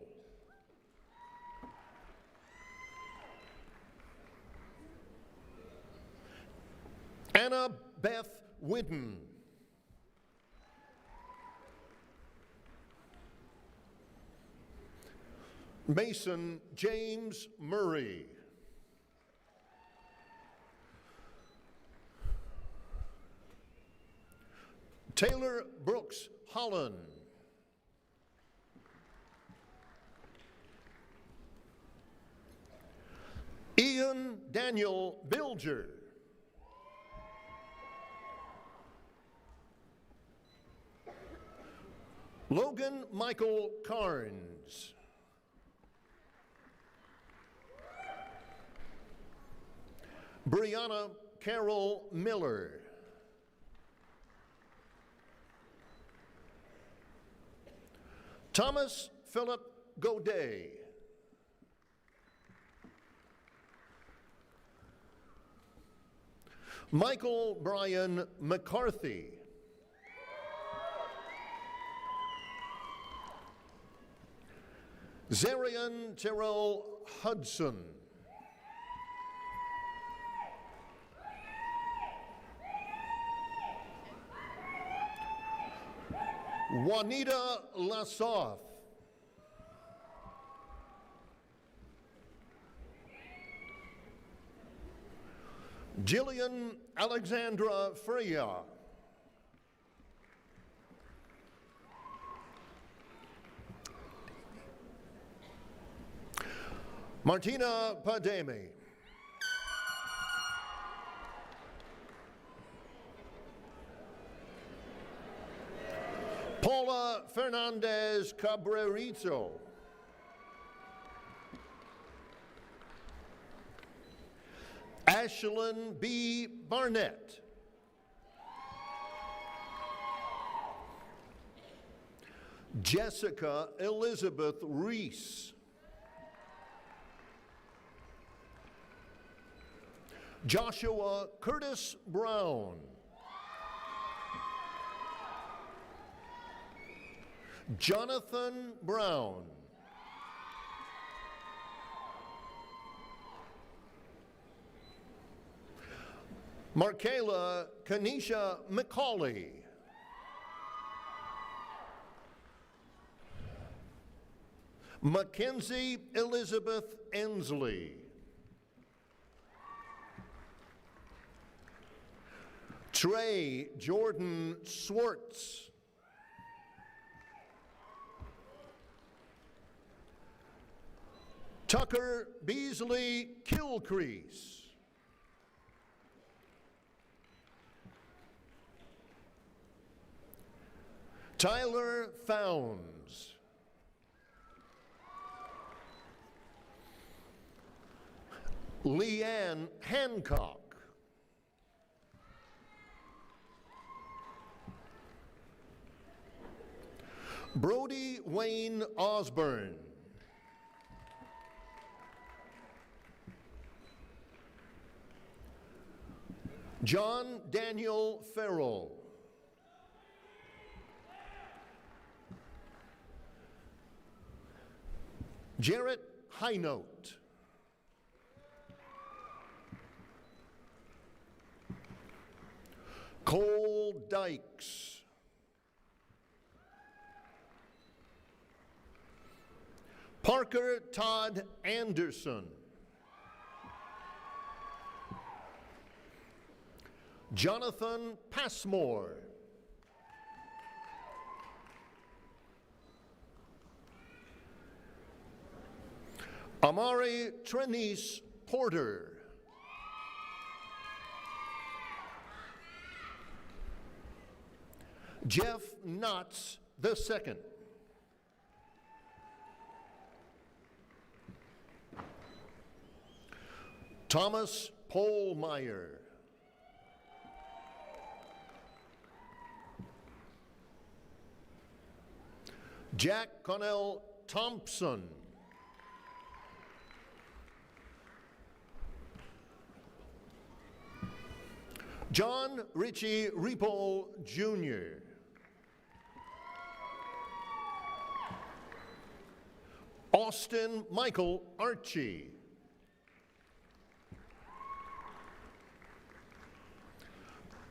Anna Beth Whitten. Mason James Murray. Taylor Brooks Holland. Ian Daniel Bilger. Logan Michael Carnes. Brianna Carol Miller. Thomas Philip Godet. Michael Brian McCarthy. Zarian Terrell Hudson. Juanita Lassoff. Jillian Alexandra Freya. Martina Pademi. Paula Fernandez Cabrerizo. Ashlyn B. Barnett. Jessica Elizabeth Reese. Joshua Curtis Brown. Jonathan Brown. Markayla Kanisha McCauley. Mackenzie Elizabeth Ensley. Trey Jordan Swartz. Tucker Beasley Kilcrease. Tyler Founds. Leanne Hancock. Brody Wayne Osborne. John Daniel Farrell. Jarrett Highnote. Cole Dykes. Parker Todd Anderson. Jonathan Passmore. Amari Trenice Porter. Jeff Knotts II. Thomas Polmeyer. Jack Connell Thompson. John Richie Repo Jr. Austin Michael Archie.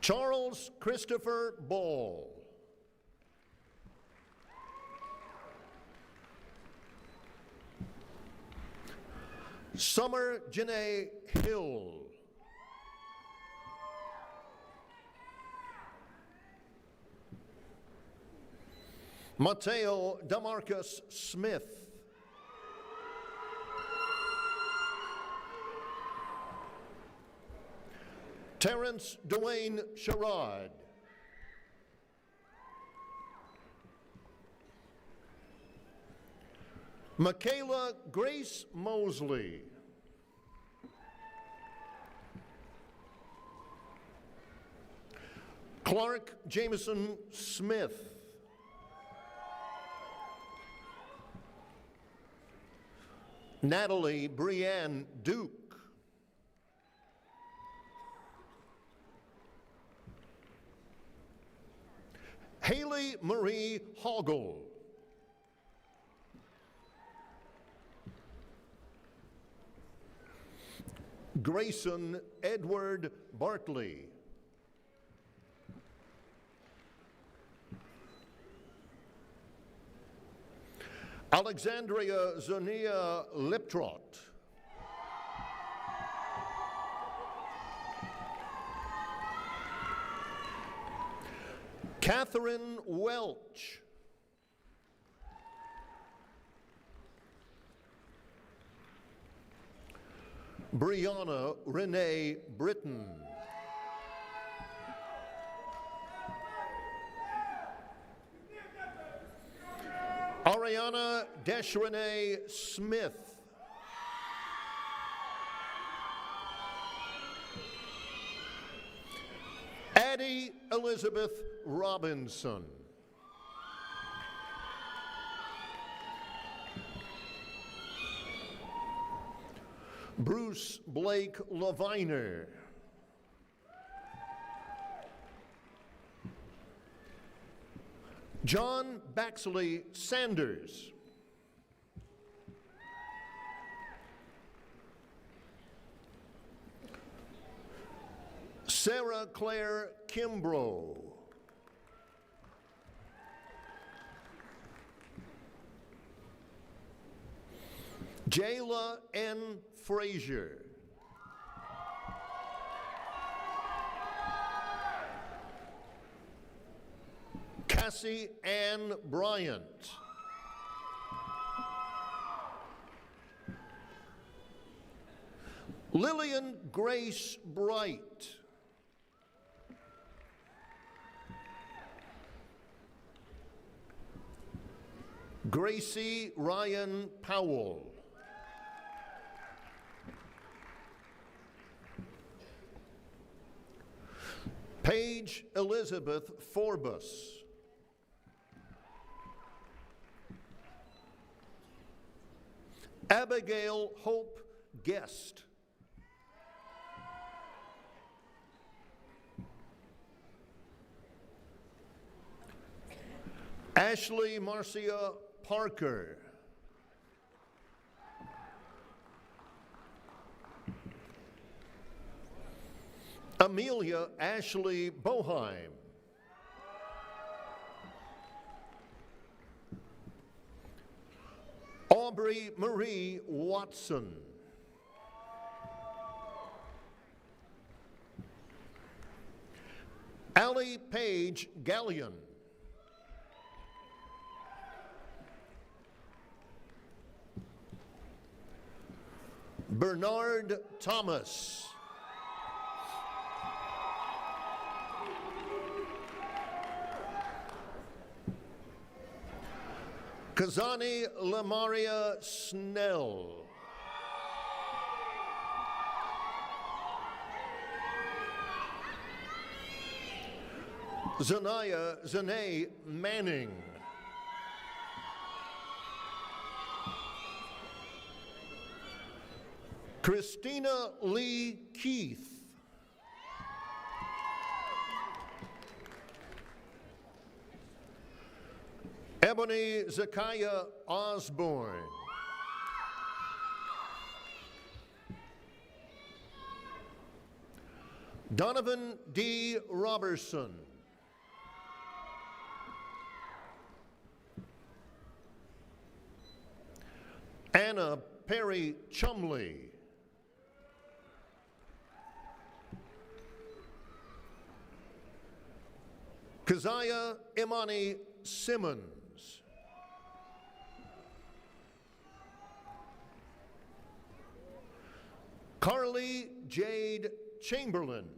Charles Christopher Ball. Summer Janae Hill. Mateo Damarcus Smith. Terrence Dwayne Sherrod. Michaela Grace Mosley. Clark Jameson Smith. Natalie Brianne Duke. Haley Marie Hoggle. Grayson Edward Bartley. Alexandria Zania Liptrot. Catherine Welch. Brianna Renee Britton. Ariana Desrenee Smith. Addie Elizabeth Robinson. Bruce Blake Leviner. John Baxley Sanders. Sarah Claire Kimbrough. Jayla N. Frazier. Cassie Ann Bryant. Lillian Grace Bright. Gracie Ryan Powell. Paige Elizabeth Forbus. Abigail Hope Guest. Ashley Marcia Parker. Amelia Ashley Boheim. Aubrey Marie Watson. Allie Page Gallion. Bernard Thomas. Kazani Lamaria Snell. Zanaya Zanae Manning. Christina Lee Keith. Ebony Zakiah Osborne. Donovan D. Robertson. Anna Perry Chumley. Keziah Imani Simmons. Carly Jade Chamberlain.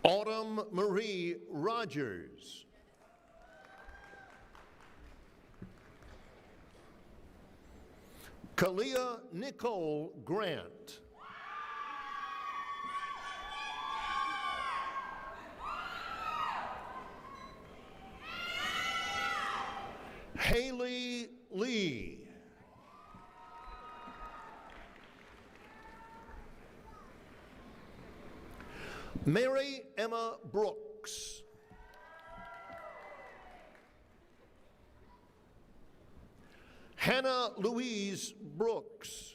Autumn Marie Rogers. Kalia Nicole Grant. Haley Lee. Mary Emma Brooks. Hannah Louise Brooks.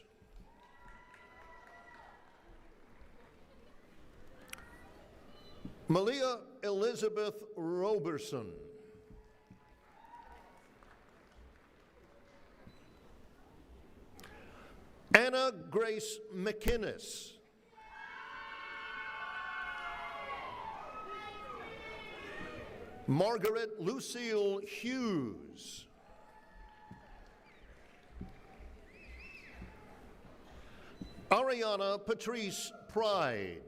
Malia Elizabeth Roberson. Anna Grace McInnes. Margaret Lucille Hughes. Ariana Patrice Pride.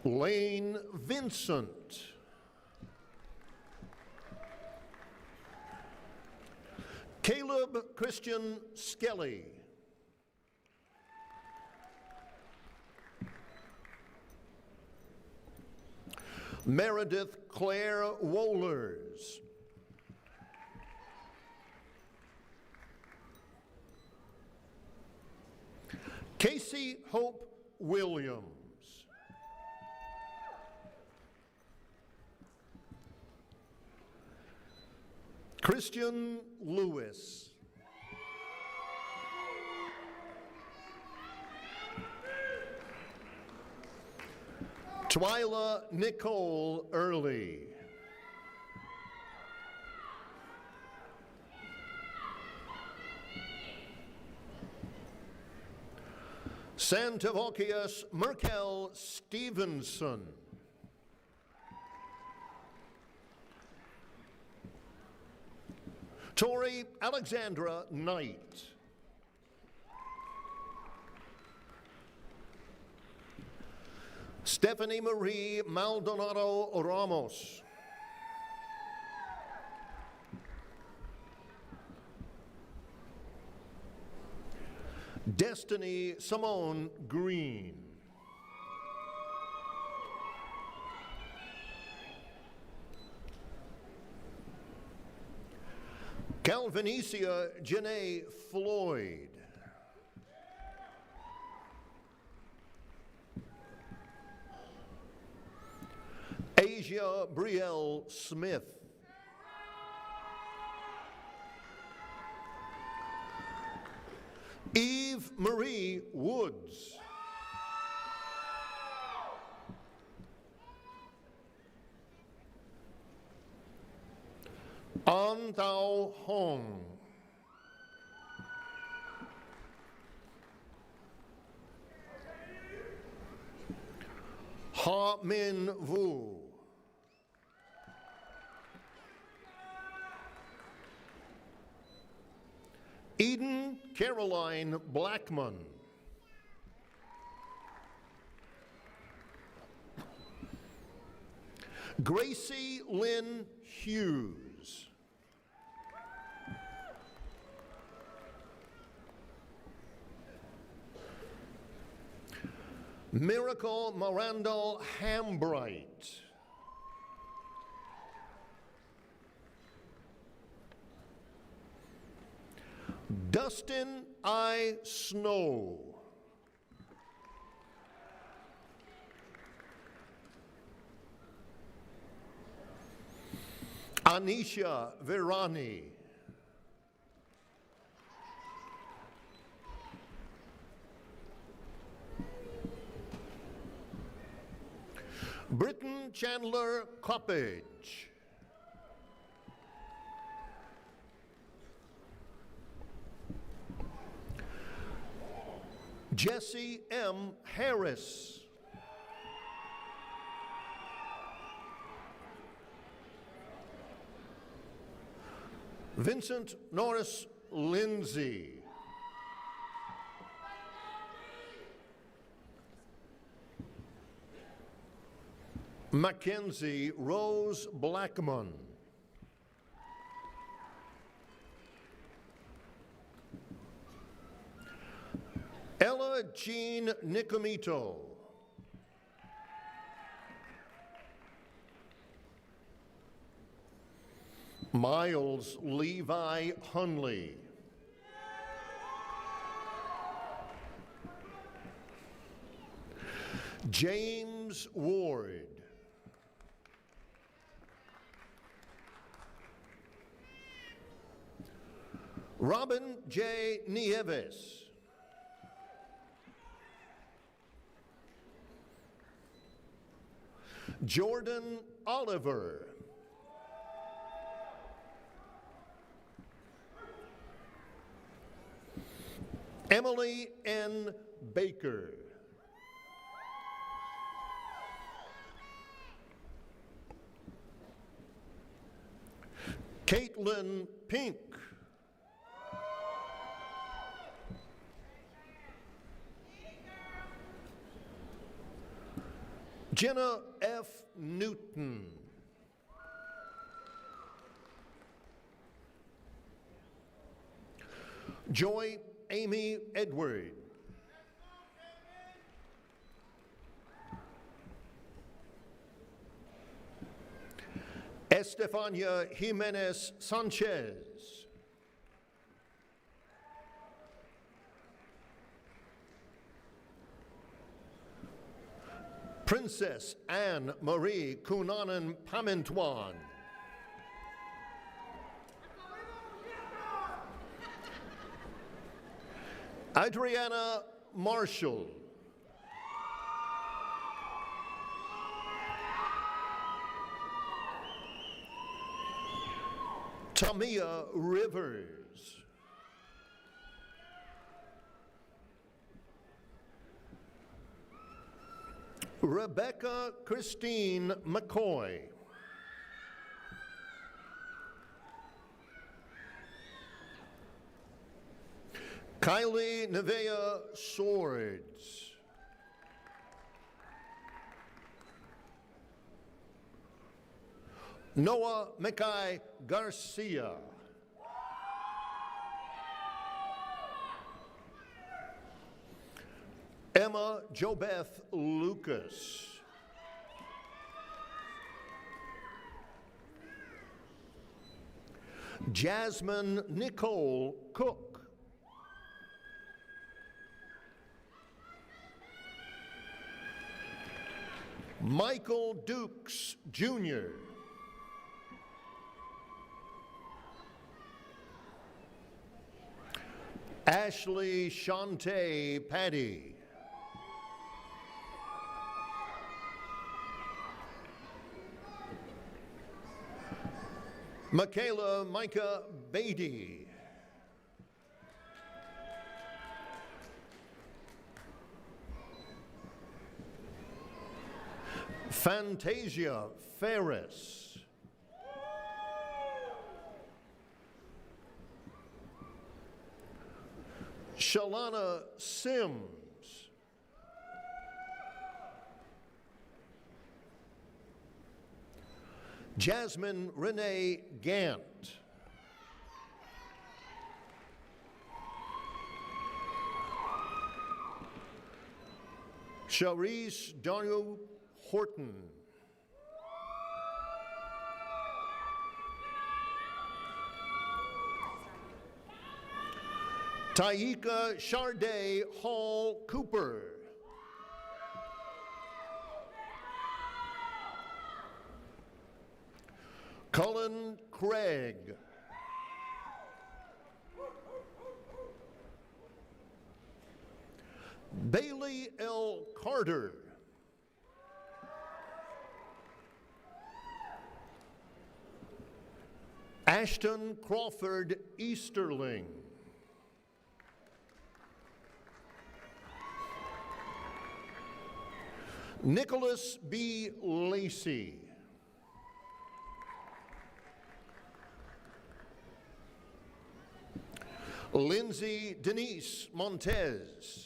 Lane Vincent. Caleb Christian Skelly. Meredith Claire Wohlers. Casey Hope Williams. Christian Lewis. Twyla Nicole Early. Santavokius Merkel Stevenson. Tori Alexandra Knight. Stephanie Marie Maldonado Ramos. Destiny Simone Green. Calvinicia Janae Floyd. Asia Brielle Smith. Eve Marie Woods. An Thao Hong. Ha Min Vu. Eden Caroline Blackman. Gracie Lynn Hughes. Miracle Miranda Hambright. Dustin I. Snow. Anisha Virani. Britton Chandler Coppage. Jesse M. Harris. Vincent Norris Lindsay. Mackenzie Rose Blackman. Ella Jean Nicomito. Miles Levi Hunley. James Ward. Robin J. Nieves. Jordan Oliver. Emily N. Baker. Caitlin Pink. Jenna F. Newton. Joy Amy Edward. Estefania Jimenez Sanchez. Princess Anne Marie Kunanan Pamintuan. Adriana Marshall. Tamia Rivers. Rebecca Christine McCoy. Kylie Nevea Swords. Noah Mackay Garcia. Emma Jobeth Lucas. Jasmine Nicole Cook. Michael Dukes Jr. Ashley Shantae Paddy. Michaela Micah Beatty. Fantasia Ferris. Shalana Sims. Jasmine Renee Gant. Sharice Daniel Horton. Taika Charday Hall Cooper. Cullen Craig. Bailey L. Carter. Ashton Crawford Easterling. Nicholas B. Lacey. Lindsay Denise Montez.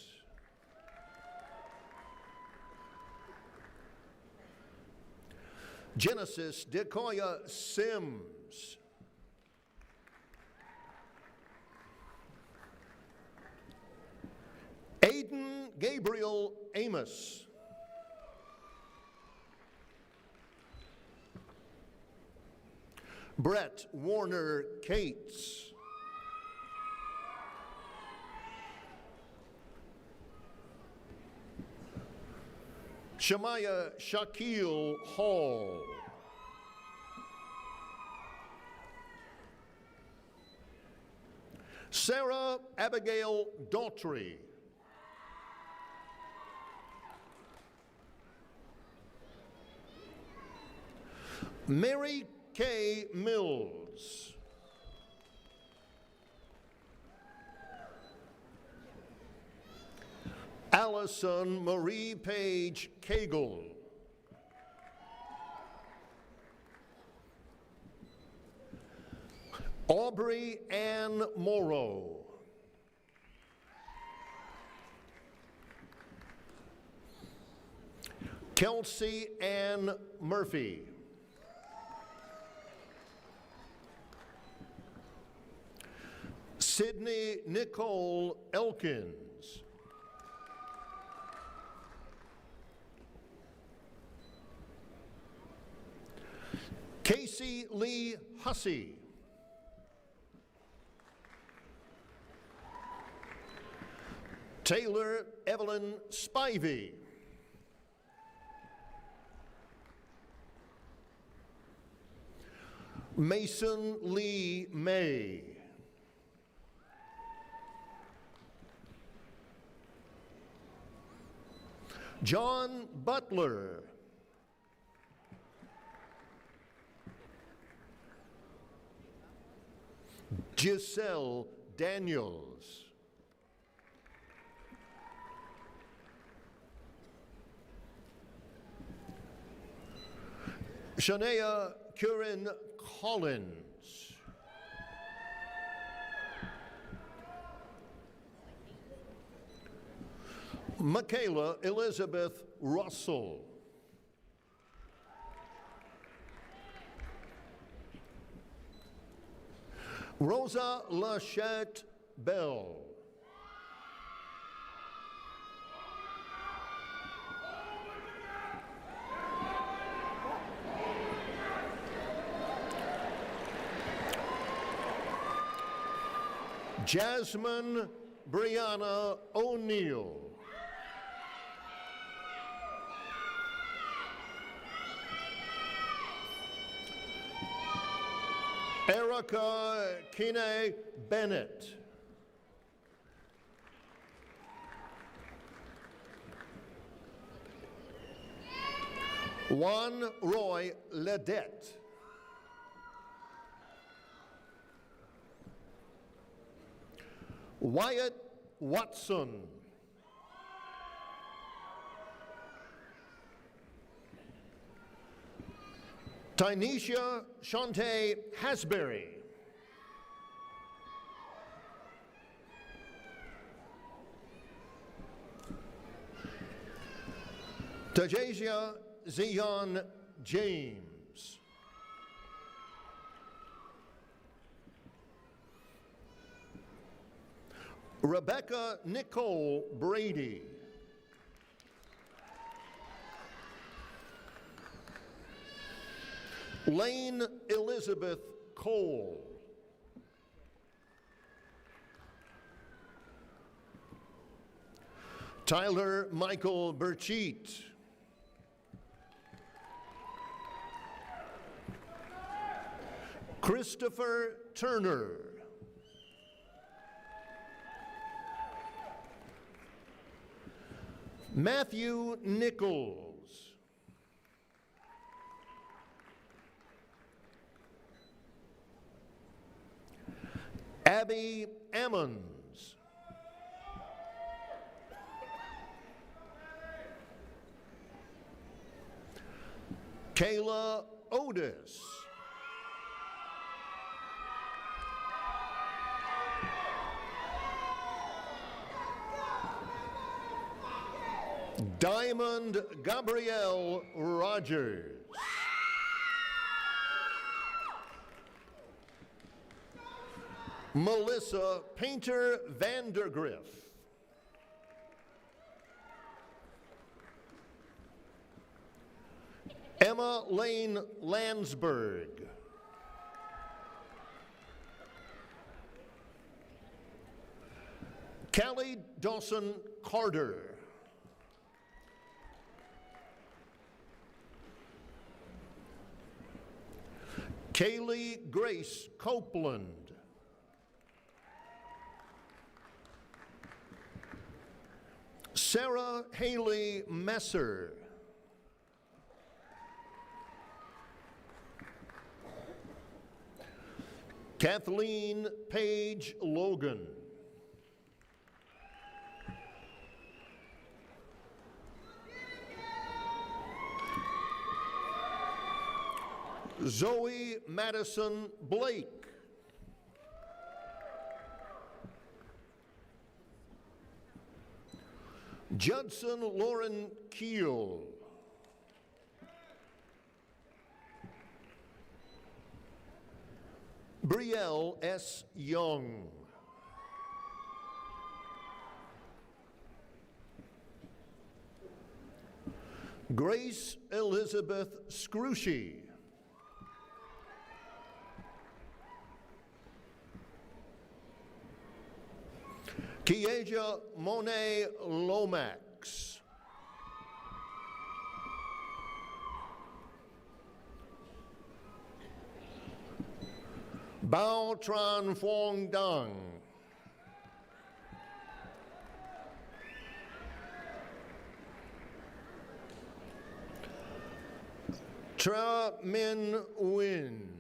Genesis Decoya Sims. Aiden Gabriel Amos. Brett Warner Cates. Shemaiah Shaquille Hall. Sarah Abigail Daughtry. Mary K. Mills. Allison Marie Page Cagle. Aubrey Ann Morrow. Kelsey Ann Murphy. Sydney Nicole Elkins. Casey Lee Hussey. Taylor Evelyn Spivey. Mason Lee May. John Butler. Giselle Daniels. Shania Curran Collins. Michaela Elizabeth Russell. Rosa Lachette Bell. Jasmine Brianna O'Neill. Erica Kine Bennett. Juan Roy Ledette. Wyatt Watson. Tynesha Shante Hasbury. Tajasia Zion James. Rebecca Nicole Brady. Lane Elizabeth Cole. Tyler Michael Burcheat. Christopher Turner. Matthew Nichols. Abby Ammons. Kayla Otis. Diamond Gabrielle Rogers. Melissa Painter Vandergriff. Emma Lane Landsberg. Callie Dawson Carter. Kaylee Grace Copeland. Sarah Haley Messer. Kathleen Page Logan. Zoe Madison Blake. Judson Lauren Keel. Brielle S. Young. Grace Elizabeth Scrushy. Kieja Monet Lomax. Bao Tran Phuong Dang. Tra Min Win.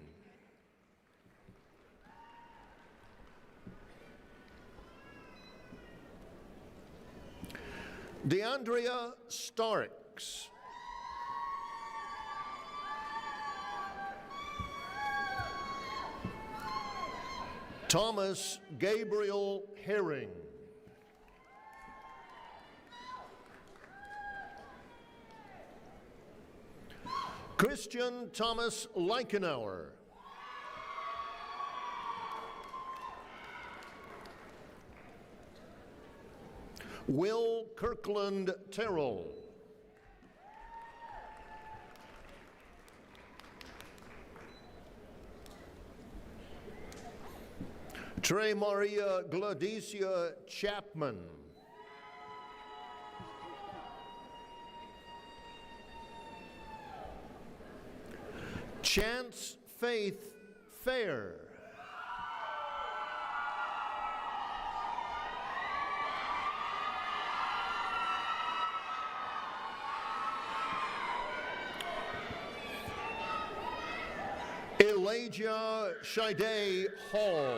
DeAndrea Starks. Thomas Gabriel Herring. Christian Thomas Leichenauer. Will Kirkland Terrell. Trey Maria Gladicia Chapman. Chance Faith Fair. Elijah Shide Hall.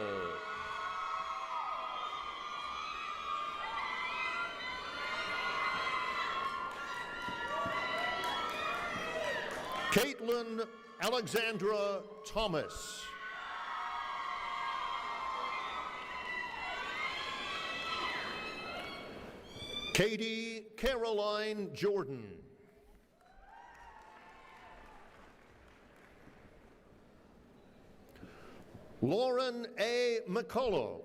Caitlin Alexandra Thomas. Katie Caroline Jordan. Lauren A. McCullough.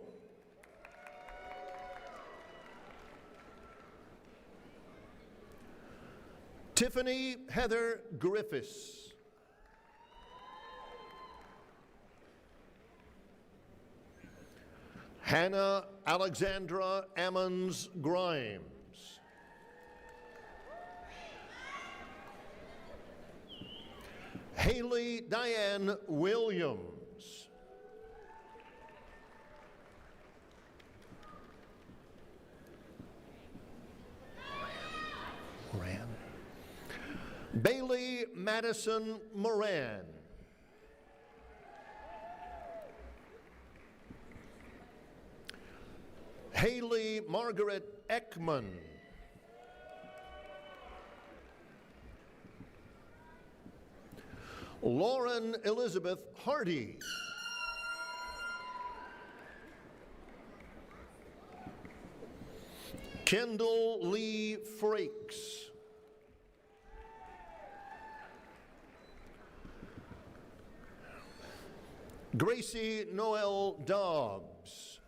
Tiffany Heather Griffiths. Hannah Alexandra Ammons Grimes. Haley Diane Williams. Bailey Madison Moran. Haley Margaret Ekman. Lauren Elizabeth Hardy. Kendall Lee Frakes. Gracie Noel Dobbs.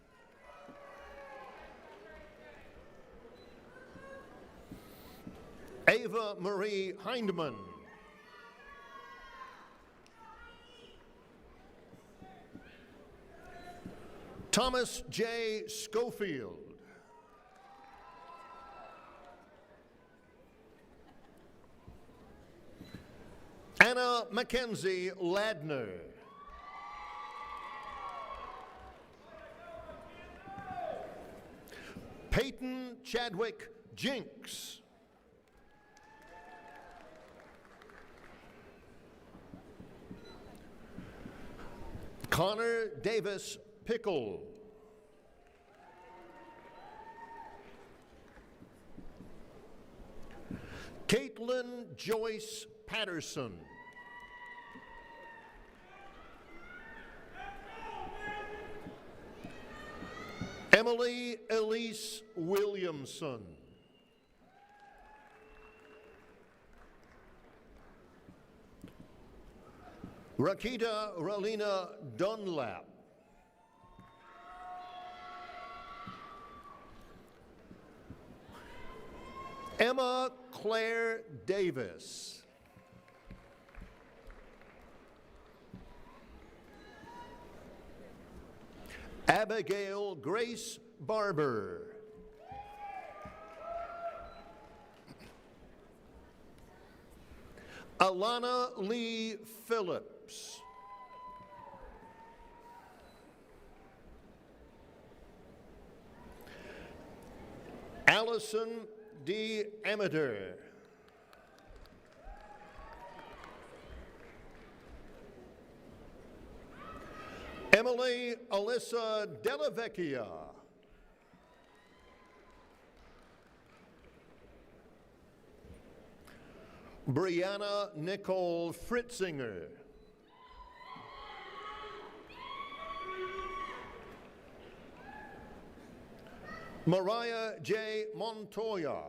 Ava Marie Hindman. Thomas J. Schofield. Anna Mackenzie Ladner. Peyton Chadwick Jinks. Connor Davis Pickle. Caitlin Joyce Patterson. Emily Elise Williamson. Rakita Ralina Dunlap. Emma Claire Davis. Abigail Grace Barber. Alana Lee Phillips. Allison D. Amateur. Emily Alyssa Delavecchia. Brianna Nicole Fritzinger. Mariah J. Montoya.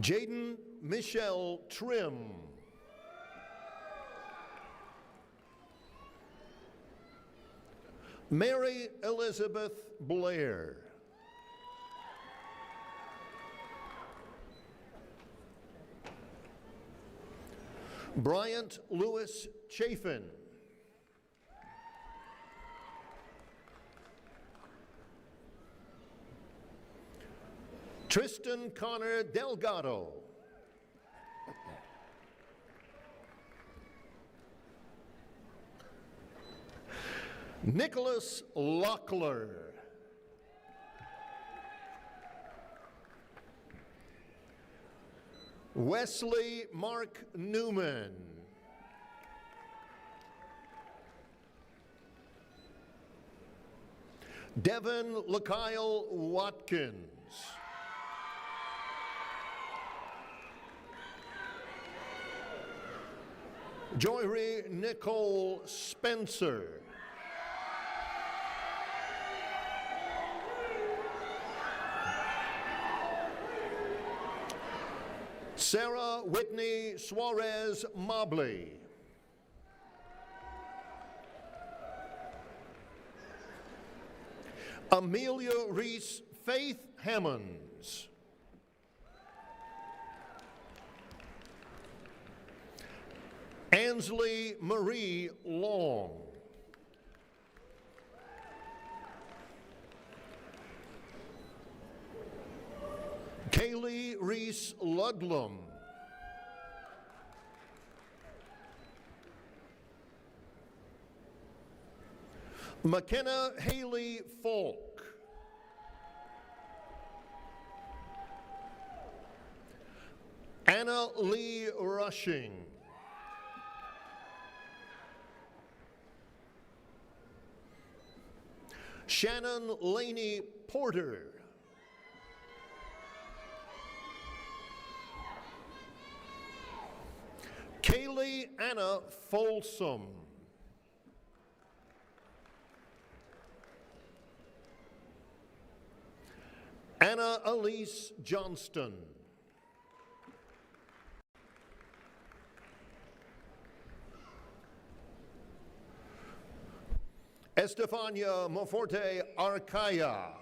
Jaden Michelle Trim. Mary Elizabeth Blair. Bryant Lewis Chafin. Tristan Connor Delgado. Nicholas Lockler. Wesley Mark Newman. Devin LaKyle Watkins. Joyri Nicole Spencer. Sarah Whitney Suarez Mobley. Amelia Reese Faith Hammonds. Ansley Marie Long. Kaylee Reese Ludlum. McKenna Haley Falk. Anna Lee Rushing. Shannon Laney Porter. Kaylee Anna Folsom. Anna Elise Johnston. Estefania Monforte Arcaya.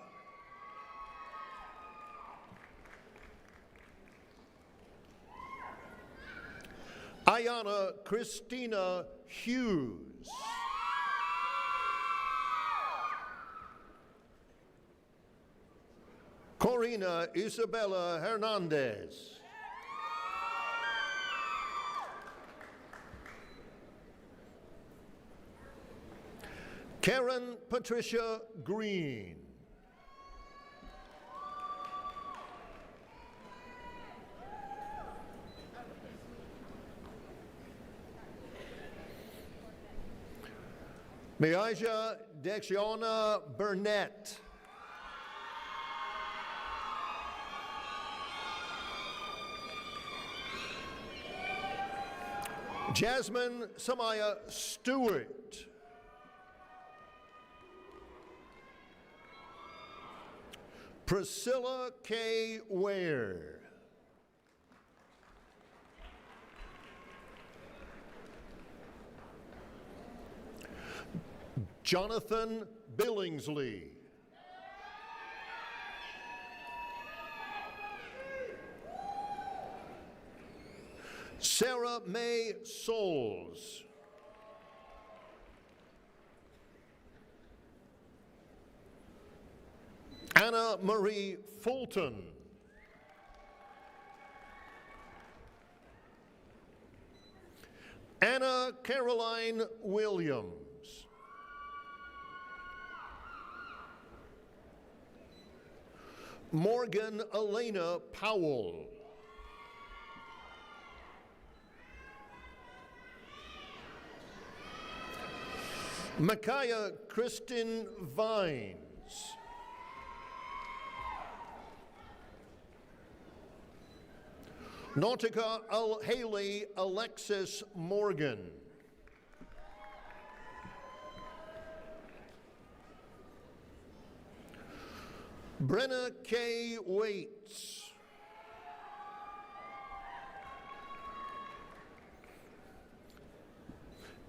Ayana Christina Hughes. Corina Isabella Hernandez. Karen Patricia Green. Miaja Dexiona Burnett. Jasmine Samaya Stewart. Priscilla K. Ware. Jonathan Billingsley. Sarah Mae Souls. Anna Marie Fulton. Anna Caroline Williams. Morgan Elena Powell. Micaiah Kristen Vines. Nautica Haley Alexis Morgan. Brenna K. Waits.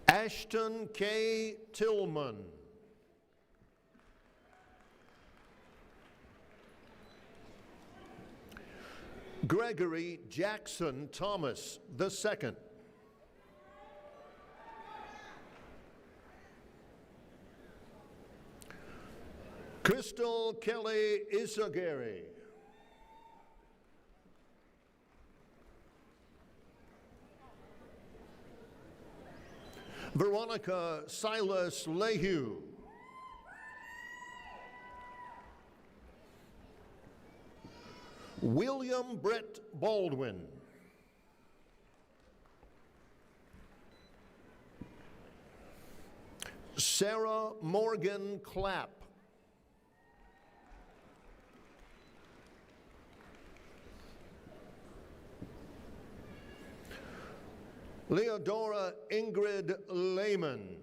Ashton K. Tillman. Gregory Jackson Thomas II. Crystal Kelly Isagari. Veronica Silas Lehue. William Brett Baldwin. Sarah Morgan Clapp. Leodora Ingrid Lehman.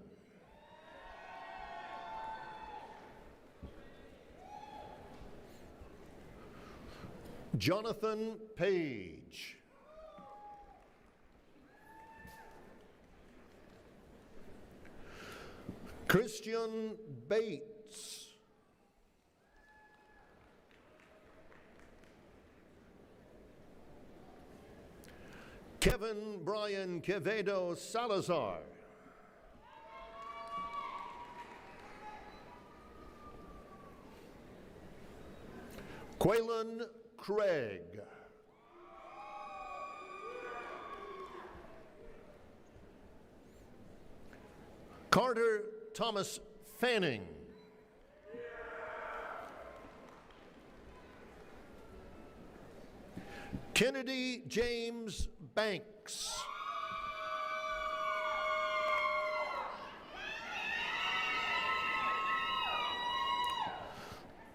Jonathan Page. Christian Bates. Kevin Brian Quevedo Salazar. Quaylen Craig. Carter Thomas Fanning. Kennedy James Banks.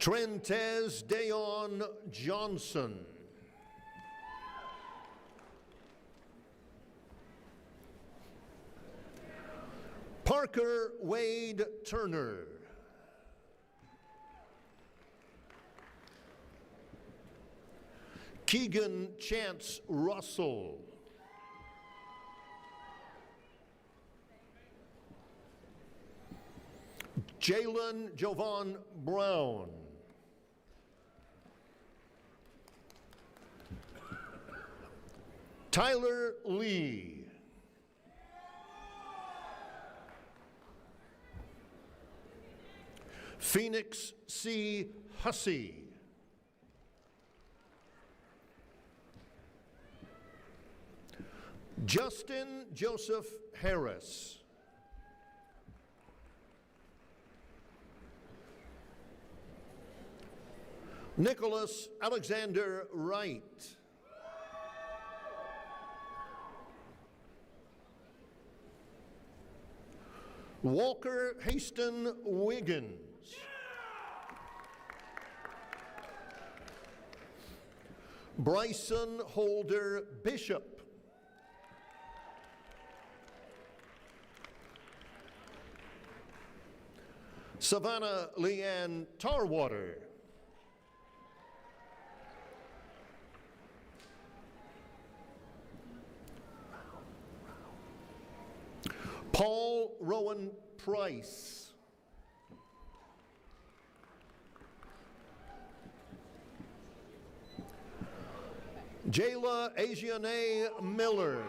Trentez Dayon Johnson. Parker Wade Turner. Keegan Chance Russell. Jalen Jovan Brown. Tyler Lee. Phoenix C. Hussey. Justin Joseph Harris. Nicholas Alexander Wright. Walker Haston Wiggins. Bryson Holder Bishop. Savannah Leanne Tarwater. Paul Rowan Price. Jayla Asiane Miller.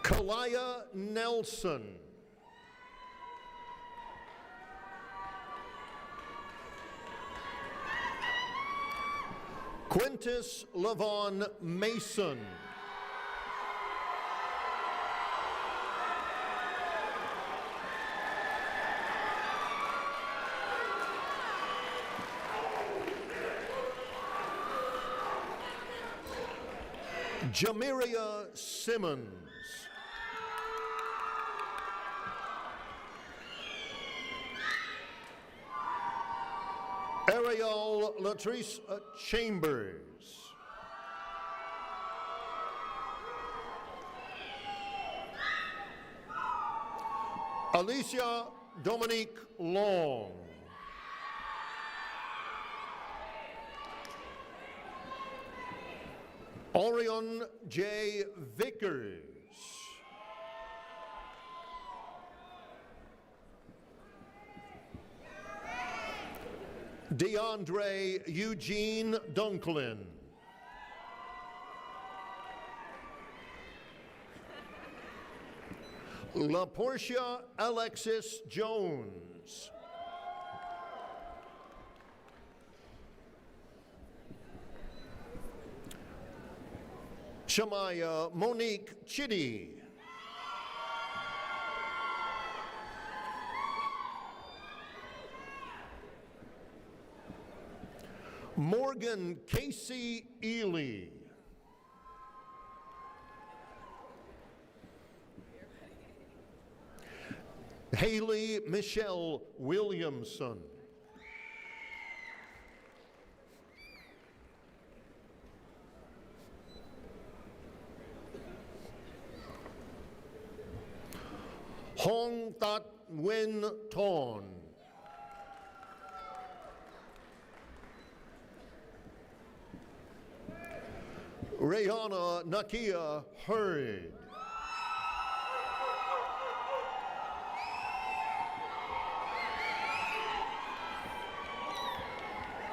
Kalaya Nelson. Quintus Levon Mason. Jamiria Simmons. Ariel Latrice Chambers. Alicia Dominique Long. Orion J. Vickers. DeAndre Eugene Dunklin. LaPortia Alexis Jones. Shamaya Monique Chitty. Morgan Casey Ely. Haley Michelle Williamson. Hong That Nguyen Ton. Rayana Nakia Hurd.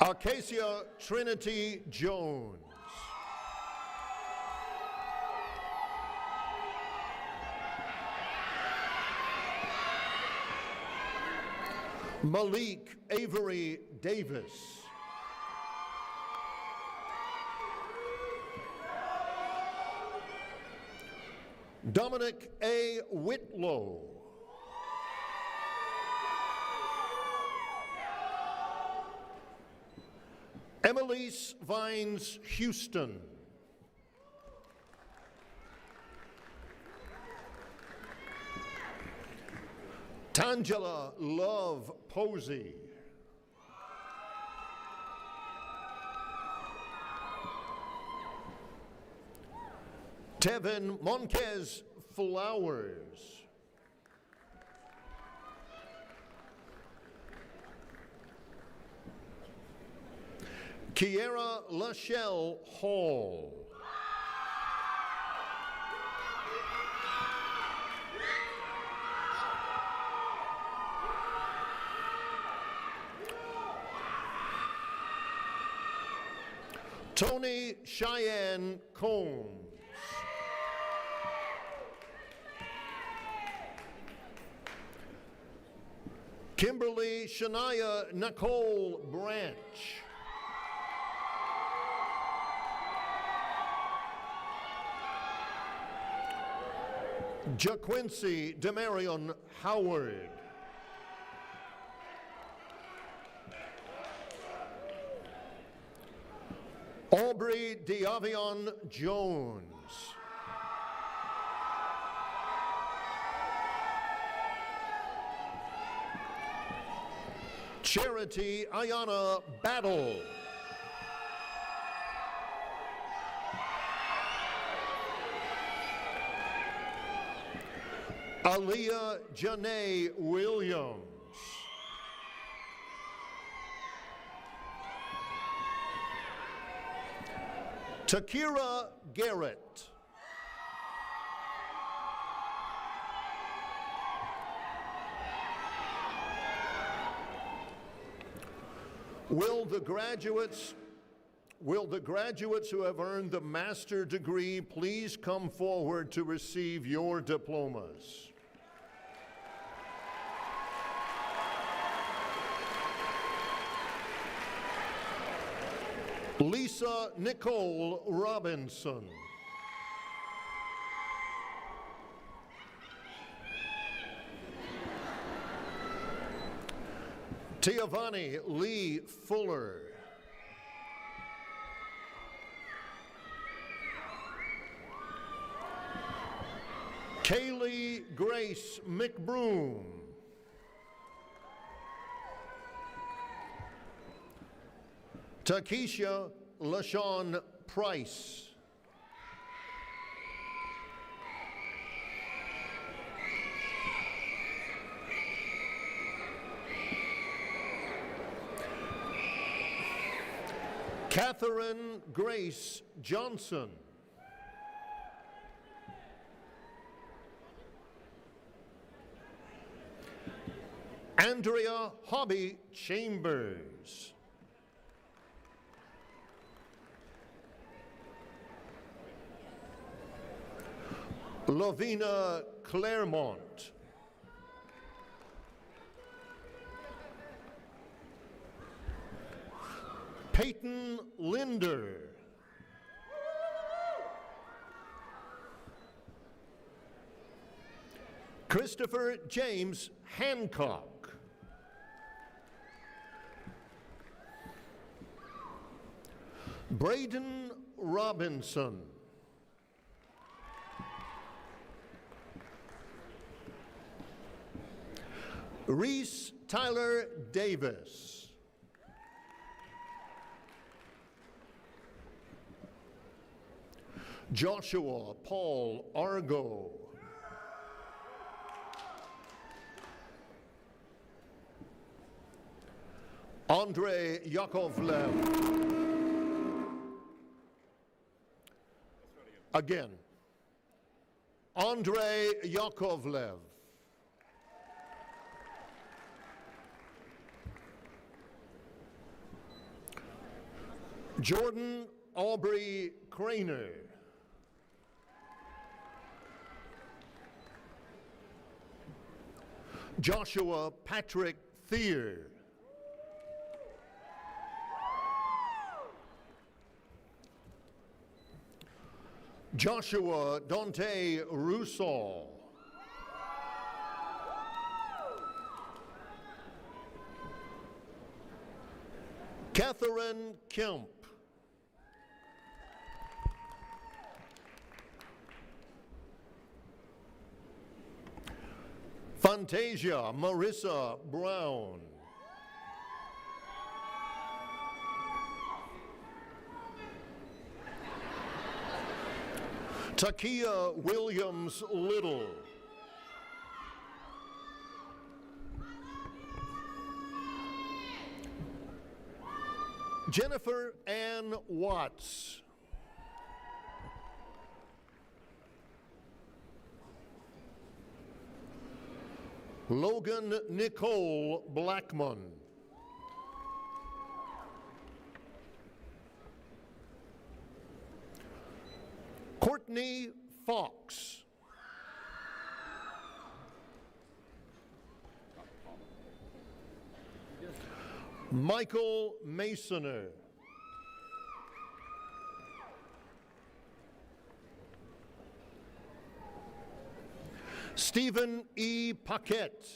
Acacia Trinity Jones. Malik Avery Davis. Dominic A. Whitlow. Emelise Vines Houston. Tangela Love Posey. Tevin Monquez Flowers. Kiera Lachelle Hall. Tony Cheyenne Combs. Kimberly Shania Nicole Branch. JaQuincy Demarion Howard. Aubrey Diavion Jones. Charity Ayana Battle. Aaliyah Janae Williams. Takira Garrett. Will the graduates who have earned the master degree please come forward to receive your diplomas? Lisa Nicole Robinson. Tiavani Lee Fuller. Kaylee Grace McBroom. Takesha LaShawn Price. Catherine Grace Johnson. Andrea Hobby Chambers. Lavina Claremont. Peyton Linder. Christopher James Hancock. Braden Robinson. Reese Tyler Davis. Joshua Paul Argo. Andre Yakovlev. Again. Andre Yakovlev. Jordan Aubrey Craner. Joshua Patrick Thier. Joshua Dante Russell. Catherine Kemp. Fantasia Marissa Brown. Takia Williams Little. Jennifer Ann Watts. Logan Nicole Blackman. Courtney Fox. Michael Masoner. Stephen E. Paquette.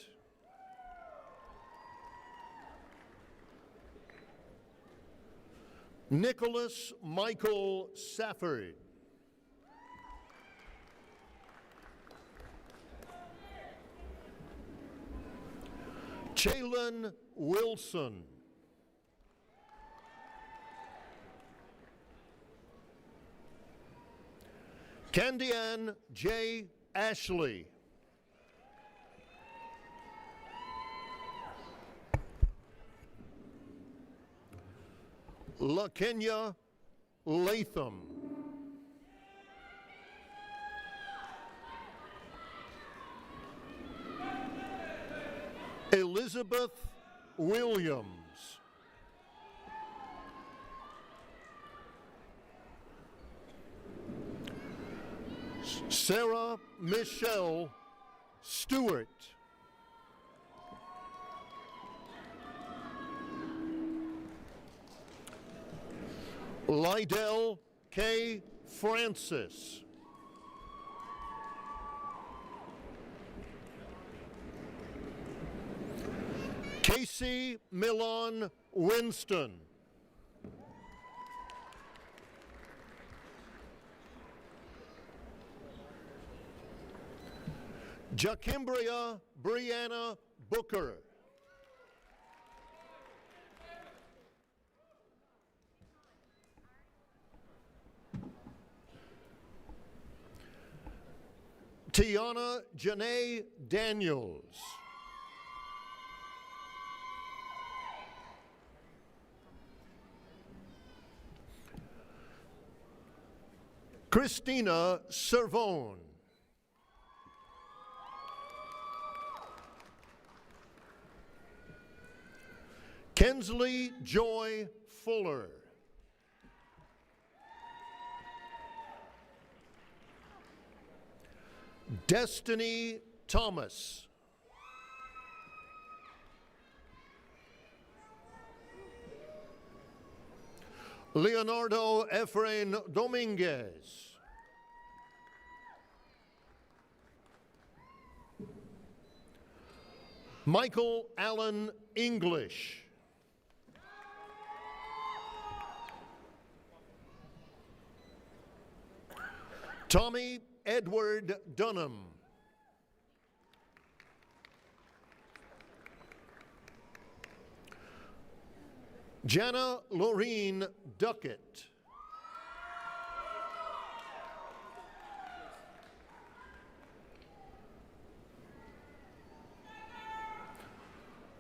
Nicholas Michael Safford. Chalon Wilson. Candianne J. Ashley. LaKenya Latham. Elizabeth Williams. Sarah Michelle Stewart. Lydell K. Francis. Casey Milan Winston. Jakimbria Brianna Booker. Tiana Janae Daniels. Christina Servone. Kensley Joy Fuller. Destiny Thomas. Leonardo Efrain Dominguez. Michael Allen English. Tommy Edward Dunham. Jana Laureen Duckett.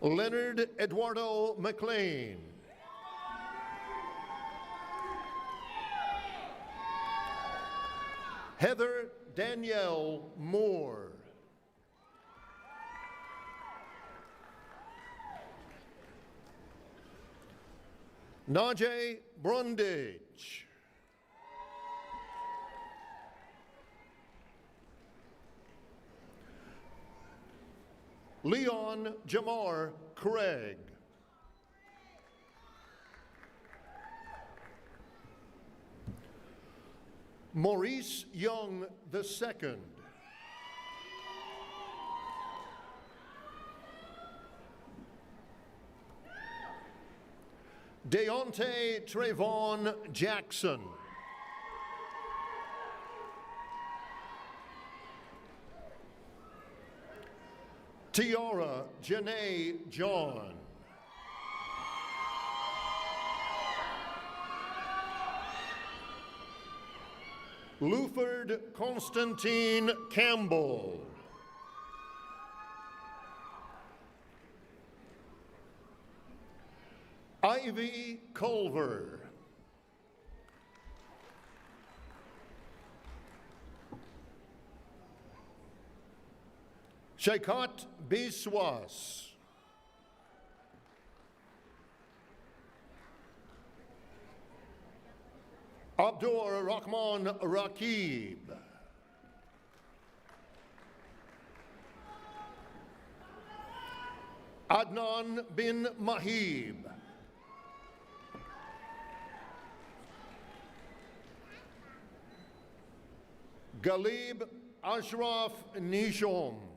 Leonard Eduardo McLean. Heather Danielle Moore. Najee Brundage. Leon Jamar Craig. Maurice Young II. Deontay Trayvon Jackson. Tiara Janae John. Luford Constantine Campbell. Ivy Culver. Shaikat Biswas. Abdul Rahman Rakib. Adnan bin Mahib. Galib Ashraf Nishom.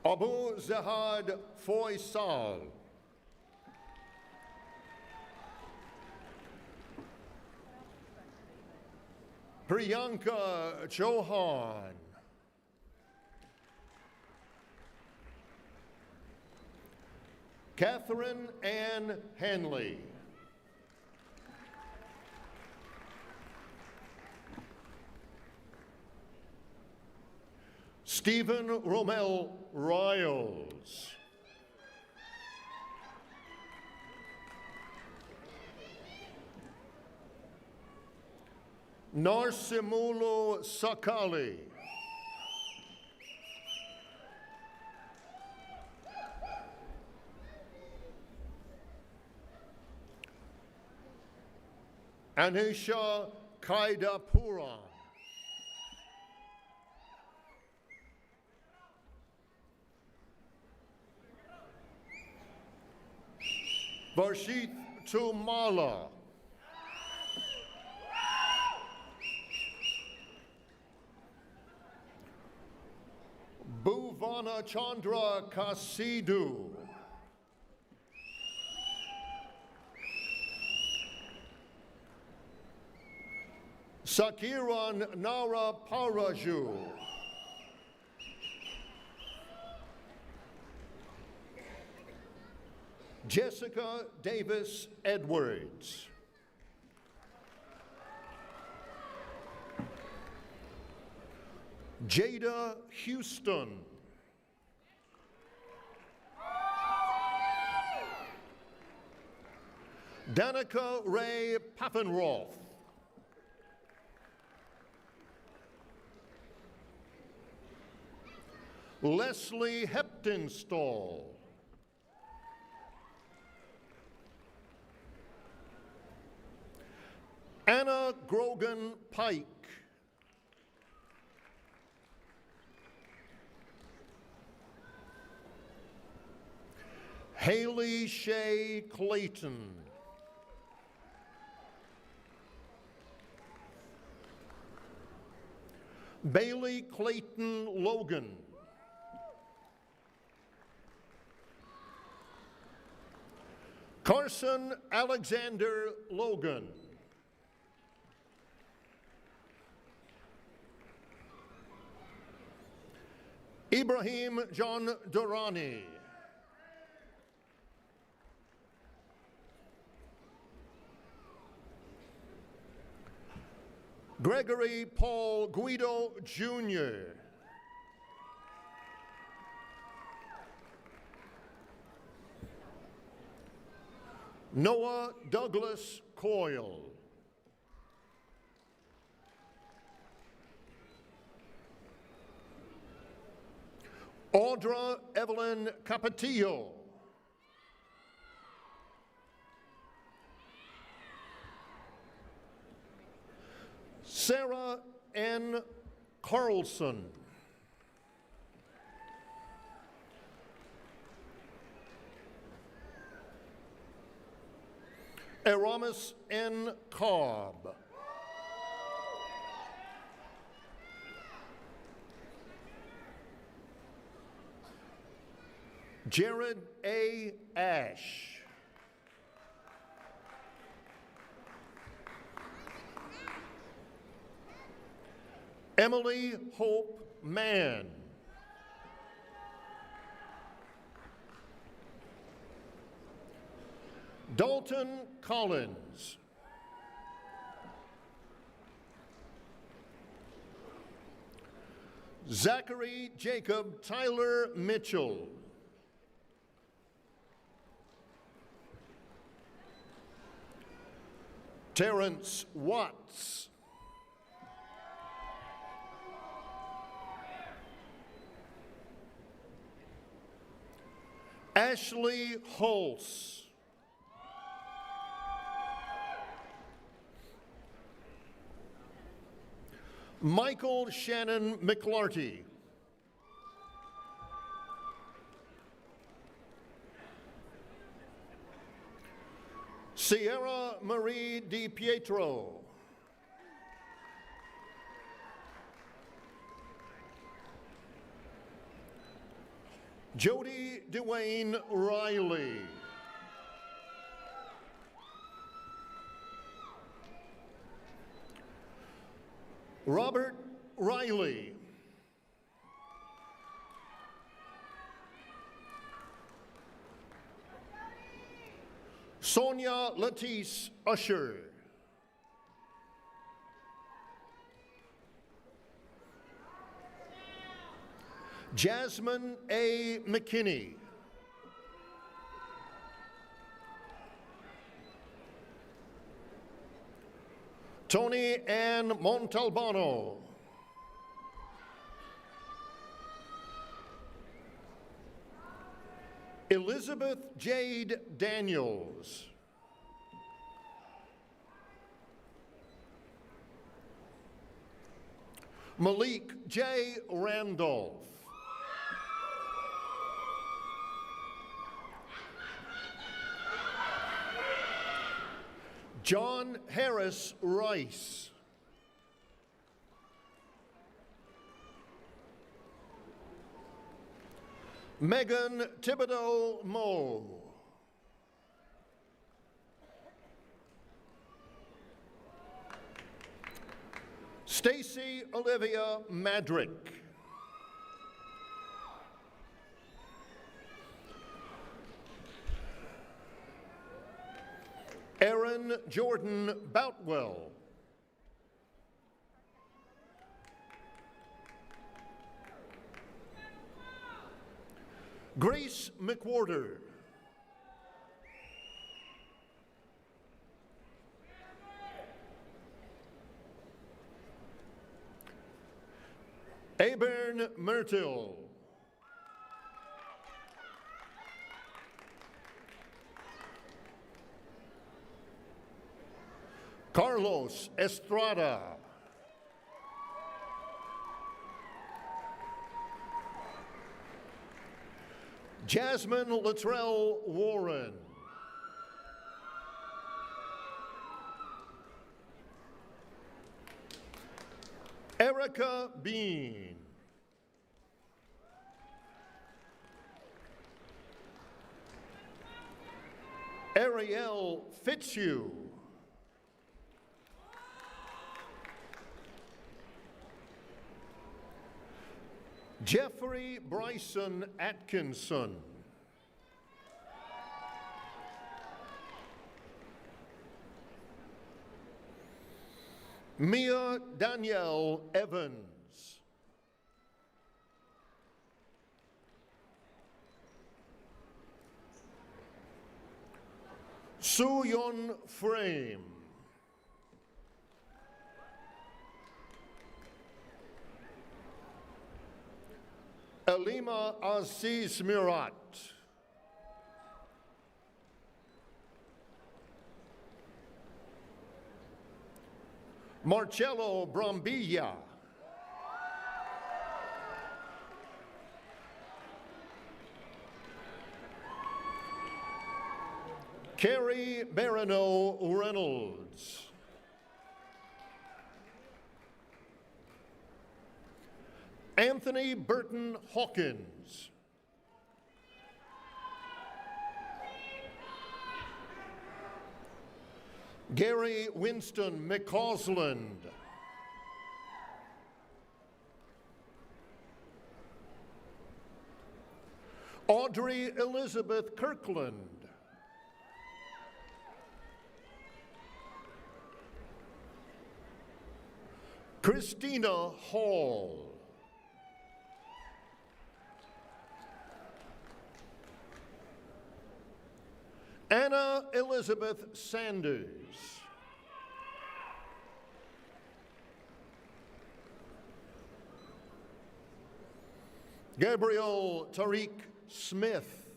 Abu Zahad Faisal. Priyanka Chauhan. Catherine Ann Hanley. Stephen Romel Riles. Narsimulu Sakali. Anisha Kaidapuran. Varshit Tumala. Bhuvana Chandra Kasidu. Sakiran Nara Paraju. Jessica Davis Edwards. Jada Houston. Danica Ray Paffenroth. Leslie Heptonstall. Anna Grogan Pike. Haley Shea Clayton. Bailey Clayton Logan. Carson Alexander Logan. Ibrahim John Durrani. Gregory Paul Guido Jr. Noah Douglas Coyle. Audra Evelyn Capetillo. Sarah N. Carlson. Aramis N. Cobb. Jared A. Ash. Emily Hope Mann. Dalton Collins. Zachary Jacob Tyler Mitchell. Terrence Watts. Ashley Hulse. Michael Shannon McLarty. Sierra Marie DiPietro. Jody Dwayne Riley. Robert Riley. Sonia Latisse Usher. Jasmine A. McKinney. Tony Ann Montalbano. Elizabeth Jade Daniels. Malik J. Randolph. John Harris Rice. Megan Thibodeau Moe. Stacy Olivia Madrick. Aaron Jordan Boutwell. Grace McWhorter. Abern Myrtle. Carlos Estrada. Jasmine Latrell Warren. Erica Bean. Ariel Fitzhugh. Jeffrey Bryson Atkinson. Mia Danielle Evans. Soo Yeon Frame. Alima Aziz Murat. Marcello Brambilla. Carrie Barano Reynolds. Anthony Burton Hawkins. Gary Winston McCausland. Audrey Elizabeth Kirkland. Christina Hall. Anna Elizabeth Sanders. Gabriel Tariq Smith.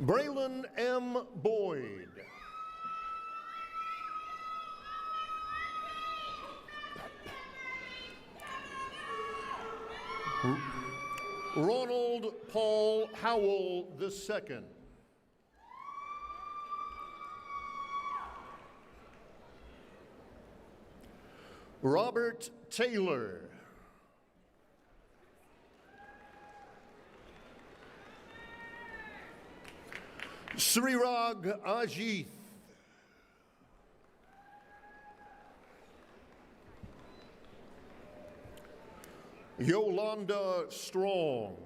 Braylon M. Boyd. Ronald Paul Howell II. Robert Taylor. Srirag Ajith. Yolanda Strong.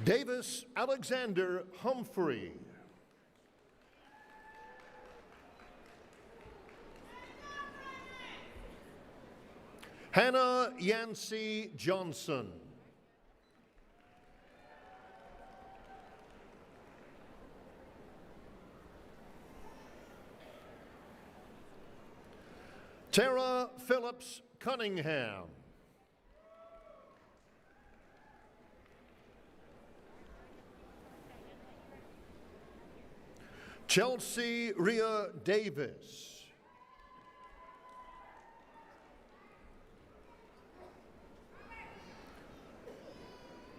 Davis Alexander Humphrey. Hannah Yancey Johnson. Tara Phillips Cunningham. Chelsea Rhea Davis.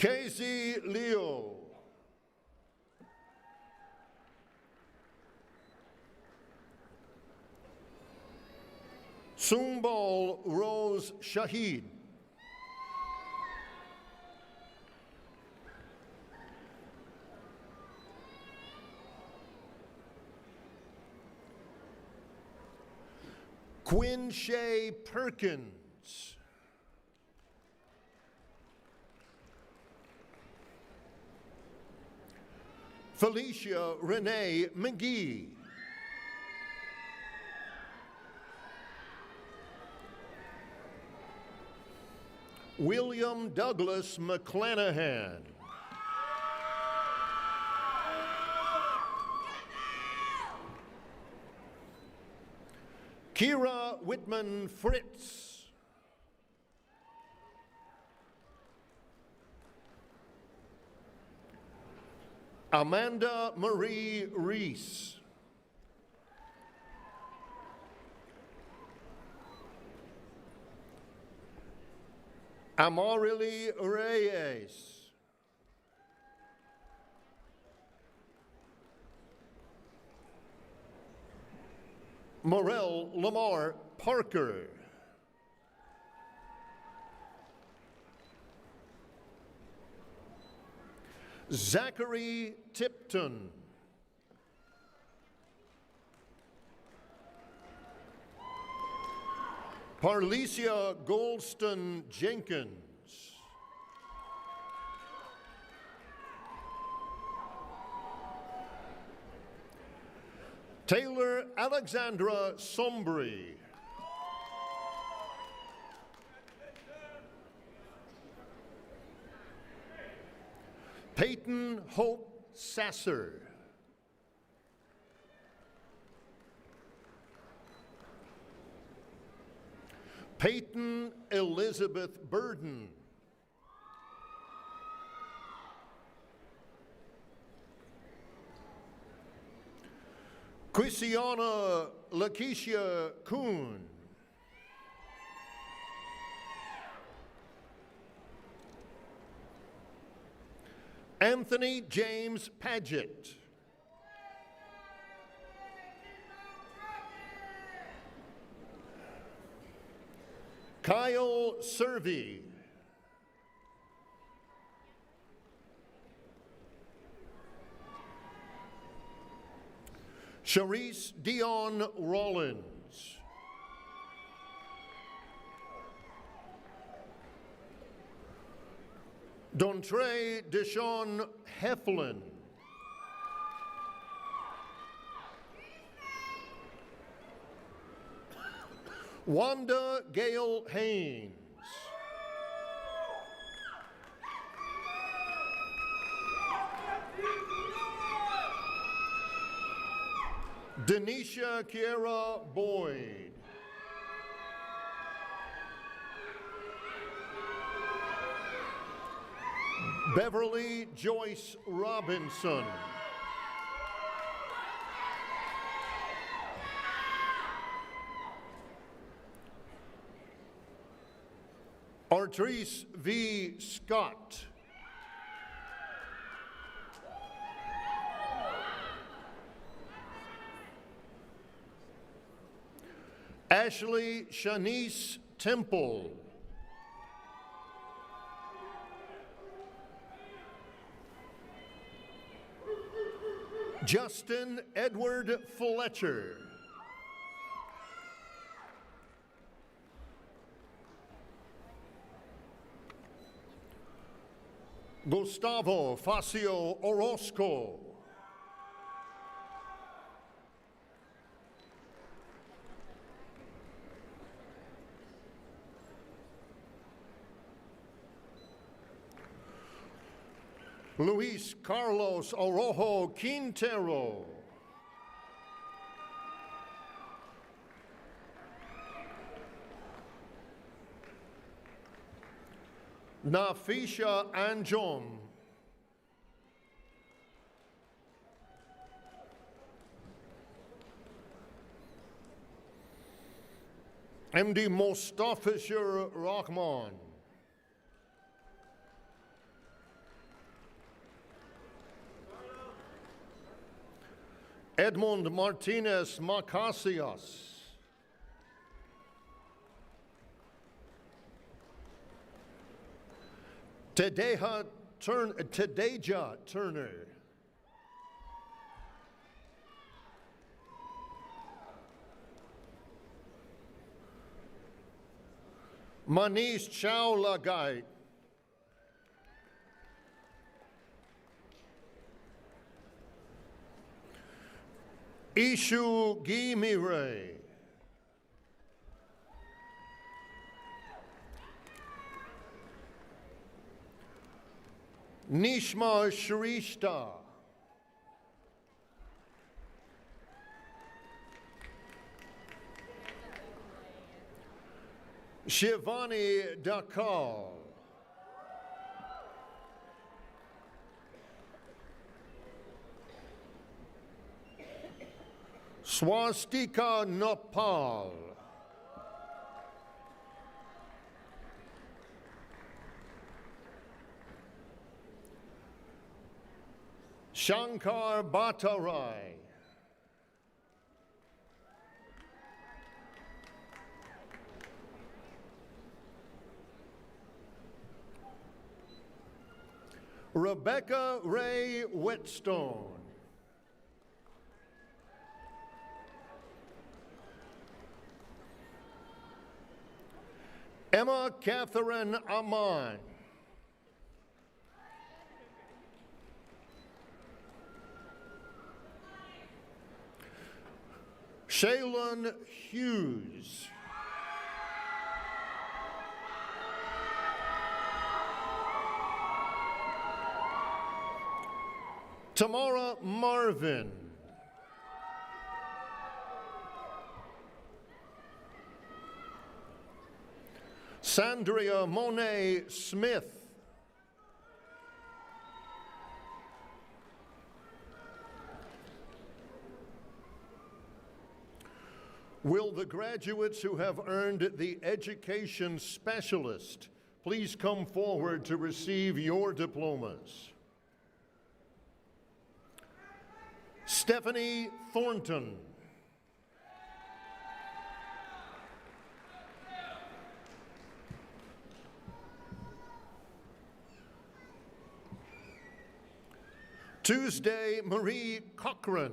Casey Leo. Sumbal Rose Shahid. Quinn Shea Perkins. Felicia Renee McGee. William Douglas McClanahan. Kira Whitman Fritz. Amanda Marie Reese. Amarili Reyes. Morel Lamar Parker. Zachary Tipton. Parlesia Goldston Jenkins. Taylor Alexandra Sombry. Peyton Hope Sasser. Peyton Elizabeth Burden. Quisiana Lakeisha Kuhn. Anthony James Paget. Kyle Servey. Sharice Dion Rollins. Dontre Deshawn Heflin. Wanda Gale Haynes. Denisha Kiera Boyd. Beverly Joyce Robinson. Artrice V. Scott. Ashley Shanice Temple. Justin Edward Fletcher. Gustavo Facio Orozco. Luis Carlos Orojo Quintero. Nafisha Anjom. MD Mostafishur Rahman. Edmond Martinez Macasias. Tedeja Turner. Manish Chowlagai. Ishu Gimire. Nishma Shrishta. Shivani Dakal. Swastika Nopal. Shankar Bhattarai. Rebecca Ray Whetstone. Emma Catherine Amon. Shaylon Hughes. Tamara Marvin. Sandria Monet Smith. Will the graduates who have earned the Education Specialist please come forward to receive your diplomas? Stephanie Thornton. Tuesday Marie Cochran.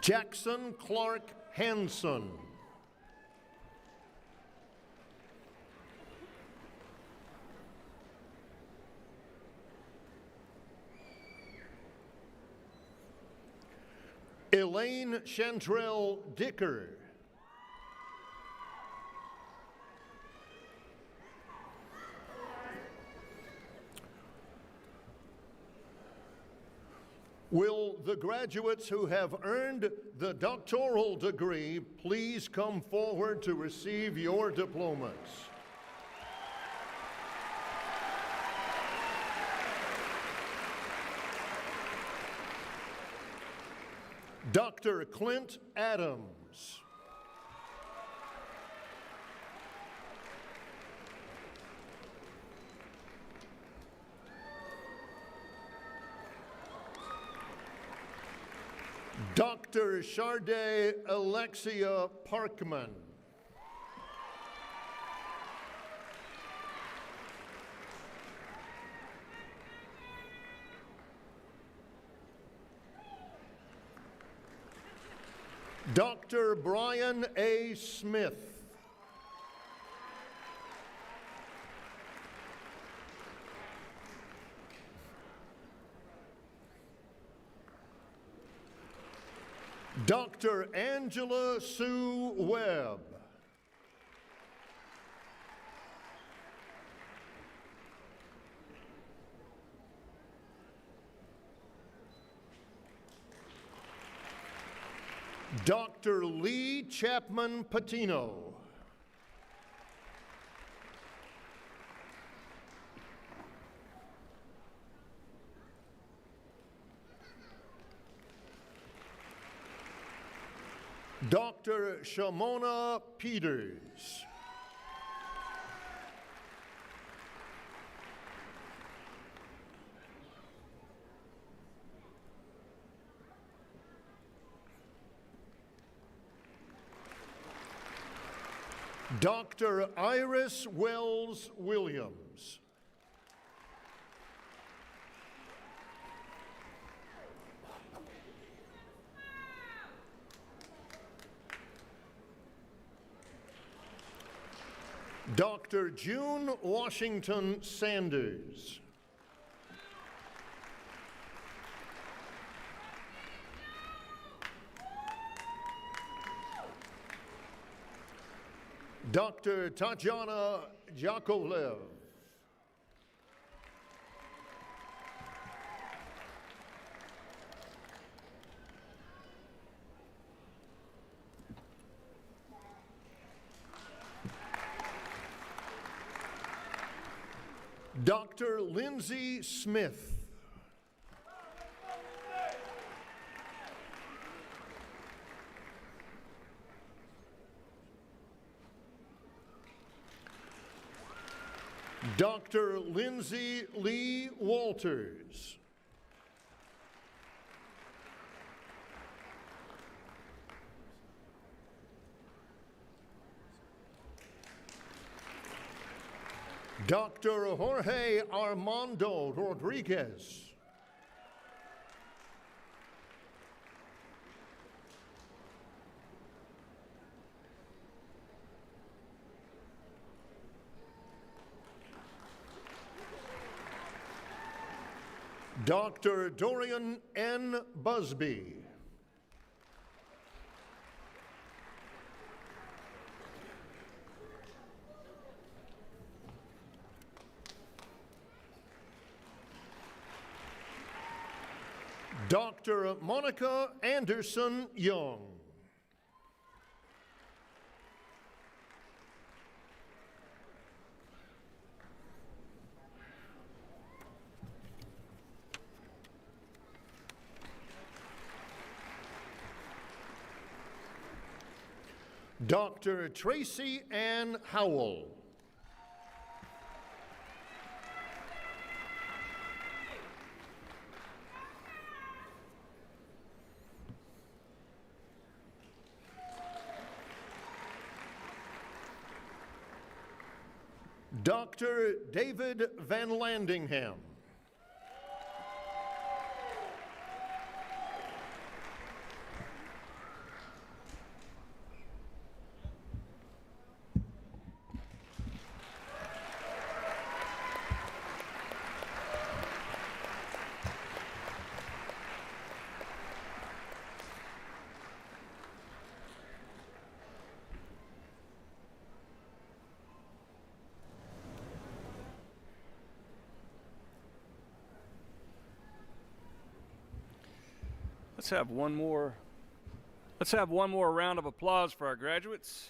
Jackson Clark Hanson. Elaine Chantrell Dicker. Will the graduates who have earned the doctoral degree please come forward to receive your diplomas? Dr. Clint Adams. Dr. Sharday Alexia Parkman. Dr. Brian A. Smith. Dr. Angela Sue Webb. Dr. Lee Chapman Patino. Dr. Shamona Peters. Dr. Iris Wells Williams. Dr. June Washington Sanders. Dr. Tatiana Yakovlev. Dr. Lindsay Smith. Dr. Lindsay Lee Walters. Dr. Jorge Armando Rodriguez. Dr. Dorian N. Busby. Dr. Monica Anderson Young. Dr. Tracy Ann Howell. Dr. David Van Landingham. Let's have one more round of applause for our graduates.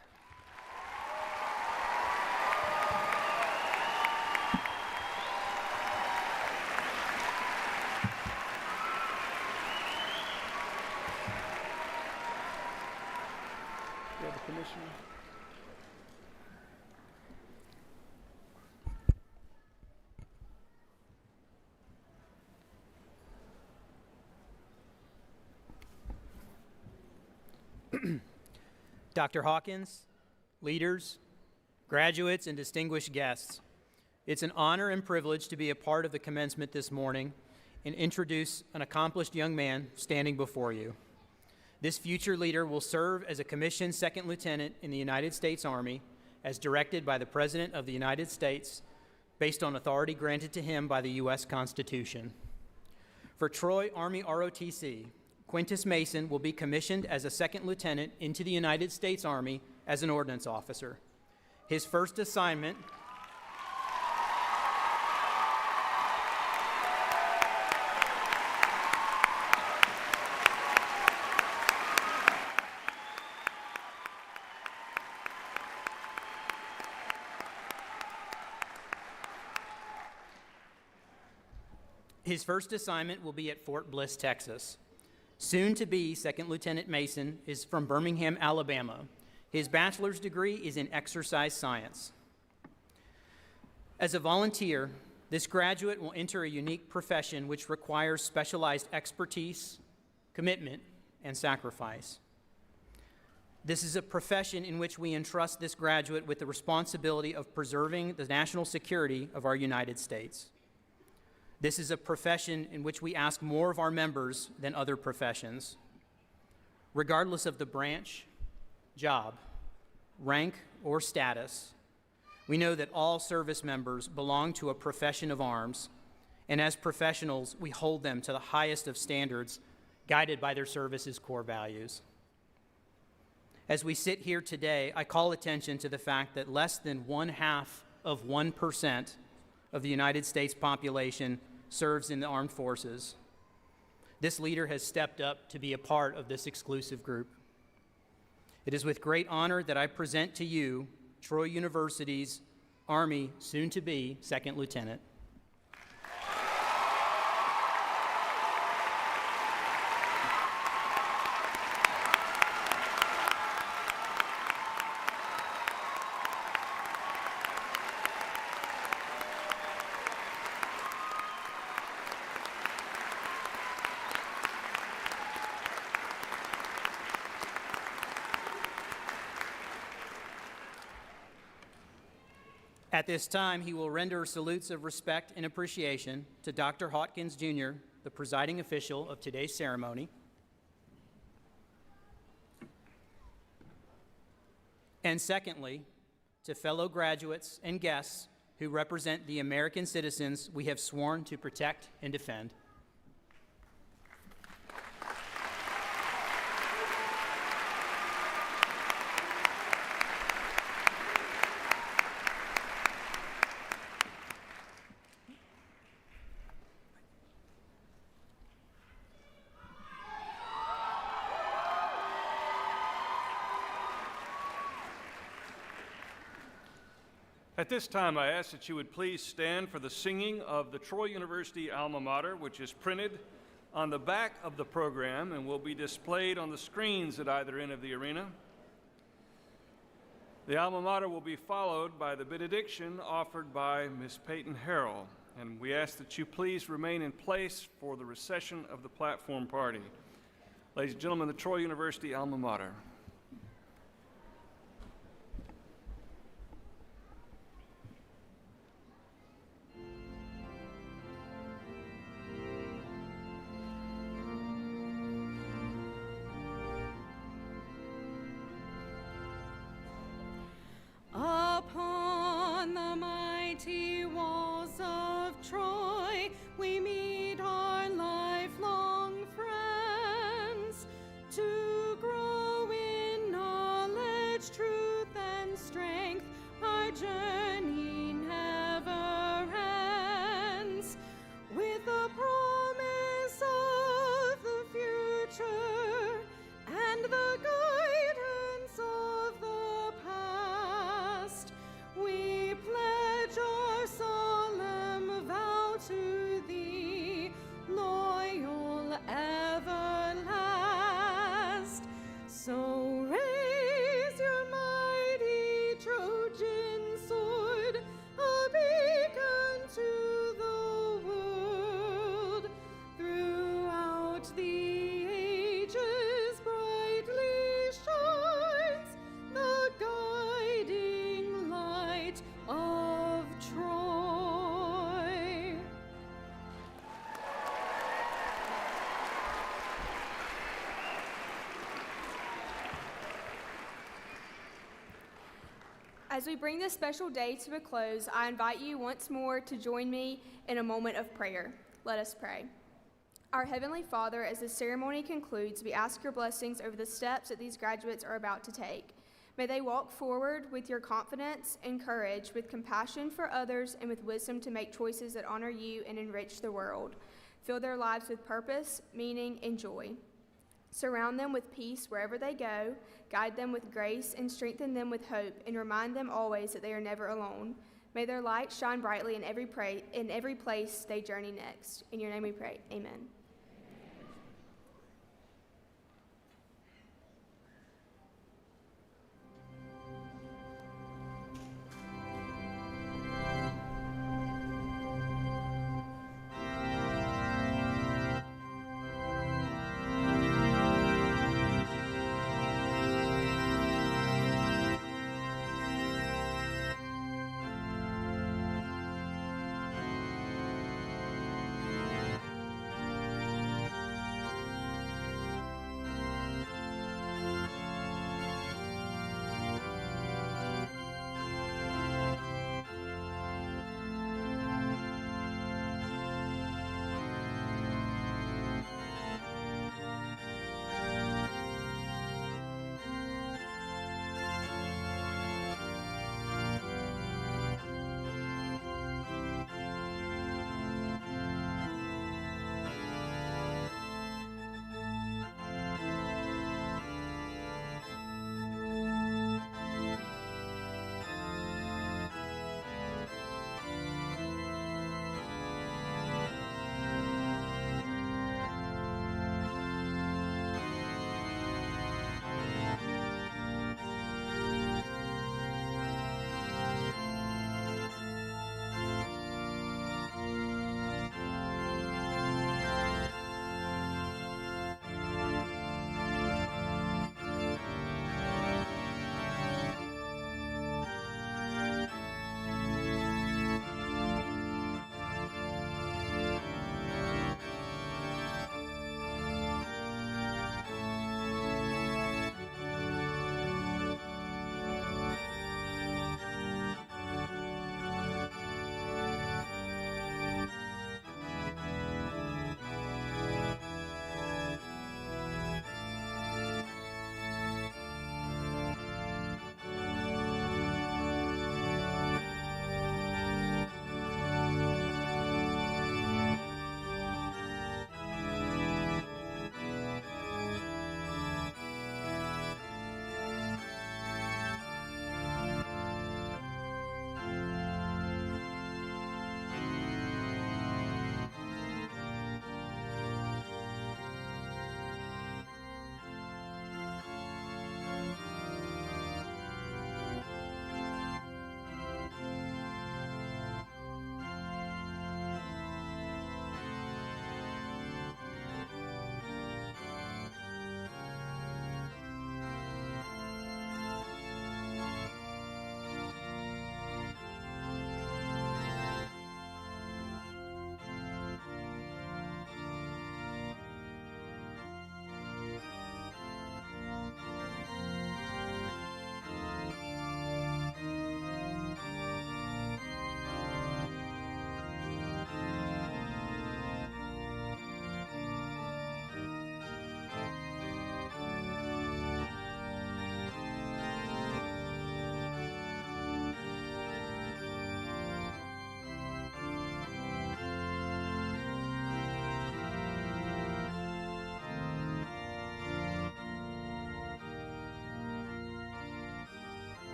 You have the commissioner. Dr. Hawkins, leaders, graduates, and distinguished guests, it's an honor and privilege to be a part of the commencement this morning and introduce an accomplished young man standing before you. This future leader will serve as a commissioned second lieutenant in the United States Army as directed by the President of the United States based on authority granted to him by the U.S. Constitution. For Troy Army ROTC, Quintus Mason will be commissioned as a second lieutenant into the United States Army as an ordnance officer. His first assignment will be at Fort Bliss, Texas. Soon to be Second Lieutenant Mason is from Birmingham, Alabama. His bachelor's degree is in exercise science. As a volunteer, this graduate will enter a unique profession which requires specialized expertise, commitment, and sacrifice. This is a profession in which we entrust this graduate with the responsibility of preserving the national security of our United States. This is a profession in which we ask more of our members than other professions. Regardless of the branch, job, rank, or status, we know that all service members belong to a profession of arms, and as professionals, we hold them to the highest of standards, guided by their service's core values. As we sit here today, I call attention to the fact that less than 0.5% of the United States population serves in the armed forces. This leader has stepped up to be a part of this exclusive group. It is with great honor that I present to you Troy University's Army soon-to-be Second Lieutenant. At this time, he will render salutes of respect and appreciation to Dr. Hawkins, Jr., the presiding official of today's ceremony. And secondly, to fellow graduates and guests who represent the American citizens we have sworn to protect and defend. At this time, I ask that you would please stand for the singing of the Troy University alma mater, which is printed on the back of the program and will be displayed on the screens at either end of the arena. The alma mater will be followed by the benediction offered by Ms. Peyton Harrell, and we ask that you please remain in place for the recession of the platform party. Ladies and gentlemen, the Troy University alma mater. Upon the mighty walls of Troy, we meet our lifelong friends to grow in and the guidance of the past. We pledge our solemn vow to thee, loyal everlast. So raise your mighty Trojan sword, a beacon to the world. Throughout the ages brightly shines the guiding light of Troy. As we bring this special day to a close, I invite you once more to join me in a moment of prayer. Let us pray. Our Heavenly Father, as the ceremony concludes, we ask your blessings over the steps that these graduates are about to take. May they walk forward with your confidence and courage, with compassion for others, and with wisdom to make choices that honor you and enrich the world. Fill their lives with purpose, meaning, and joy. Surround them with peace wherever they go, guide them with grace, and strengthen them with hope, and remind them always that they are never alone. May their light shine brightly in every place they journey next. In your name we pray, amen.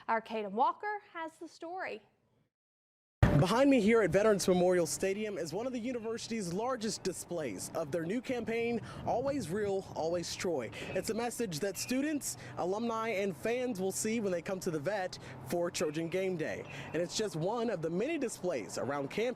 Our Caden Walker has the story. Behind me here at Veterans Memorial Stadium is one of the university's largest displays of their new campaign, Always Real, Always Troy. It's a message that students, alumni, and fans will see when they come to the Vet for Trojan Game Day. And it's just one of the many displays around campus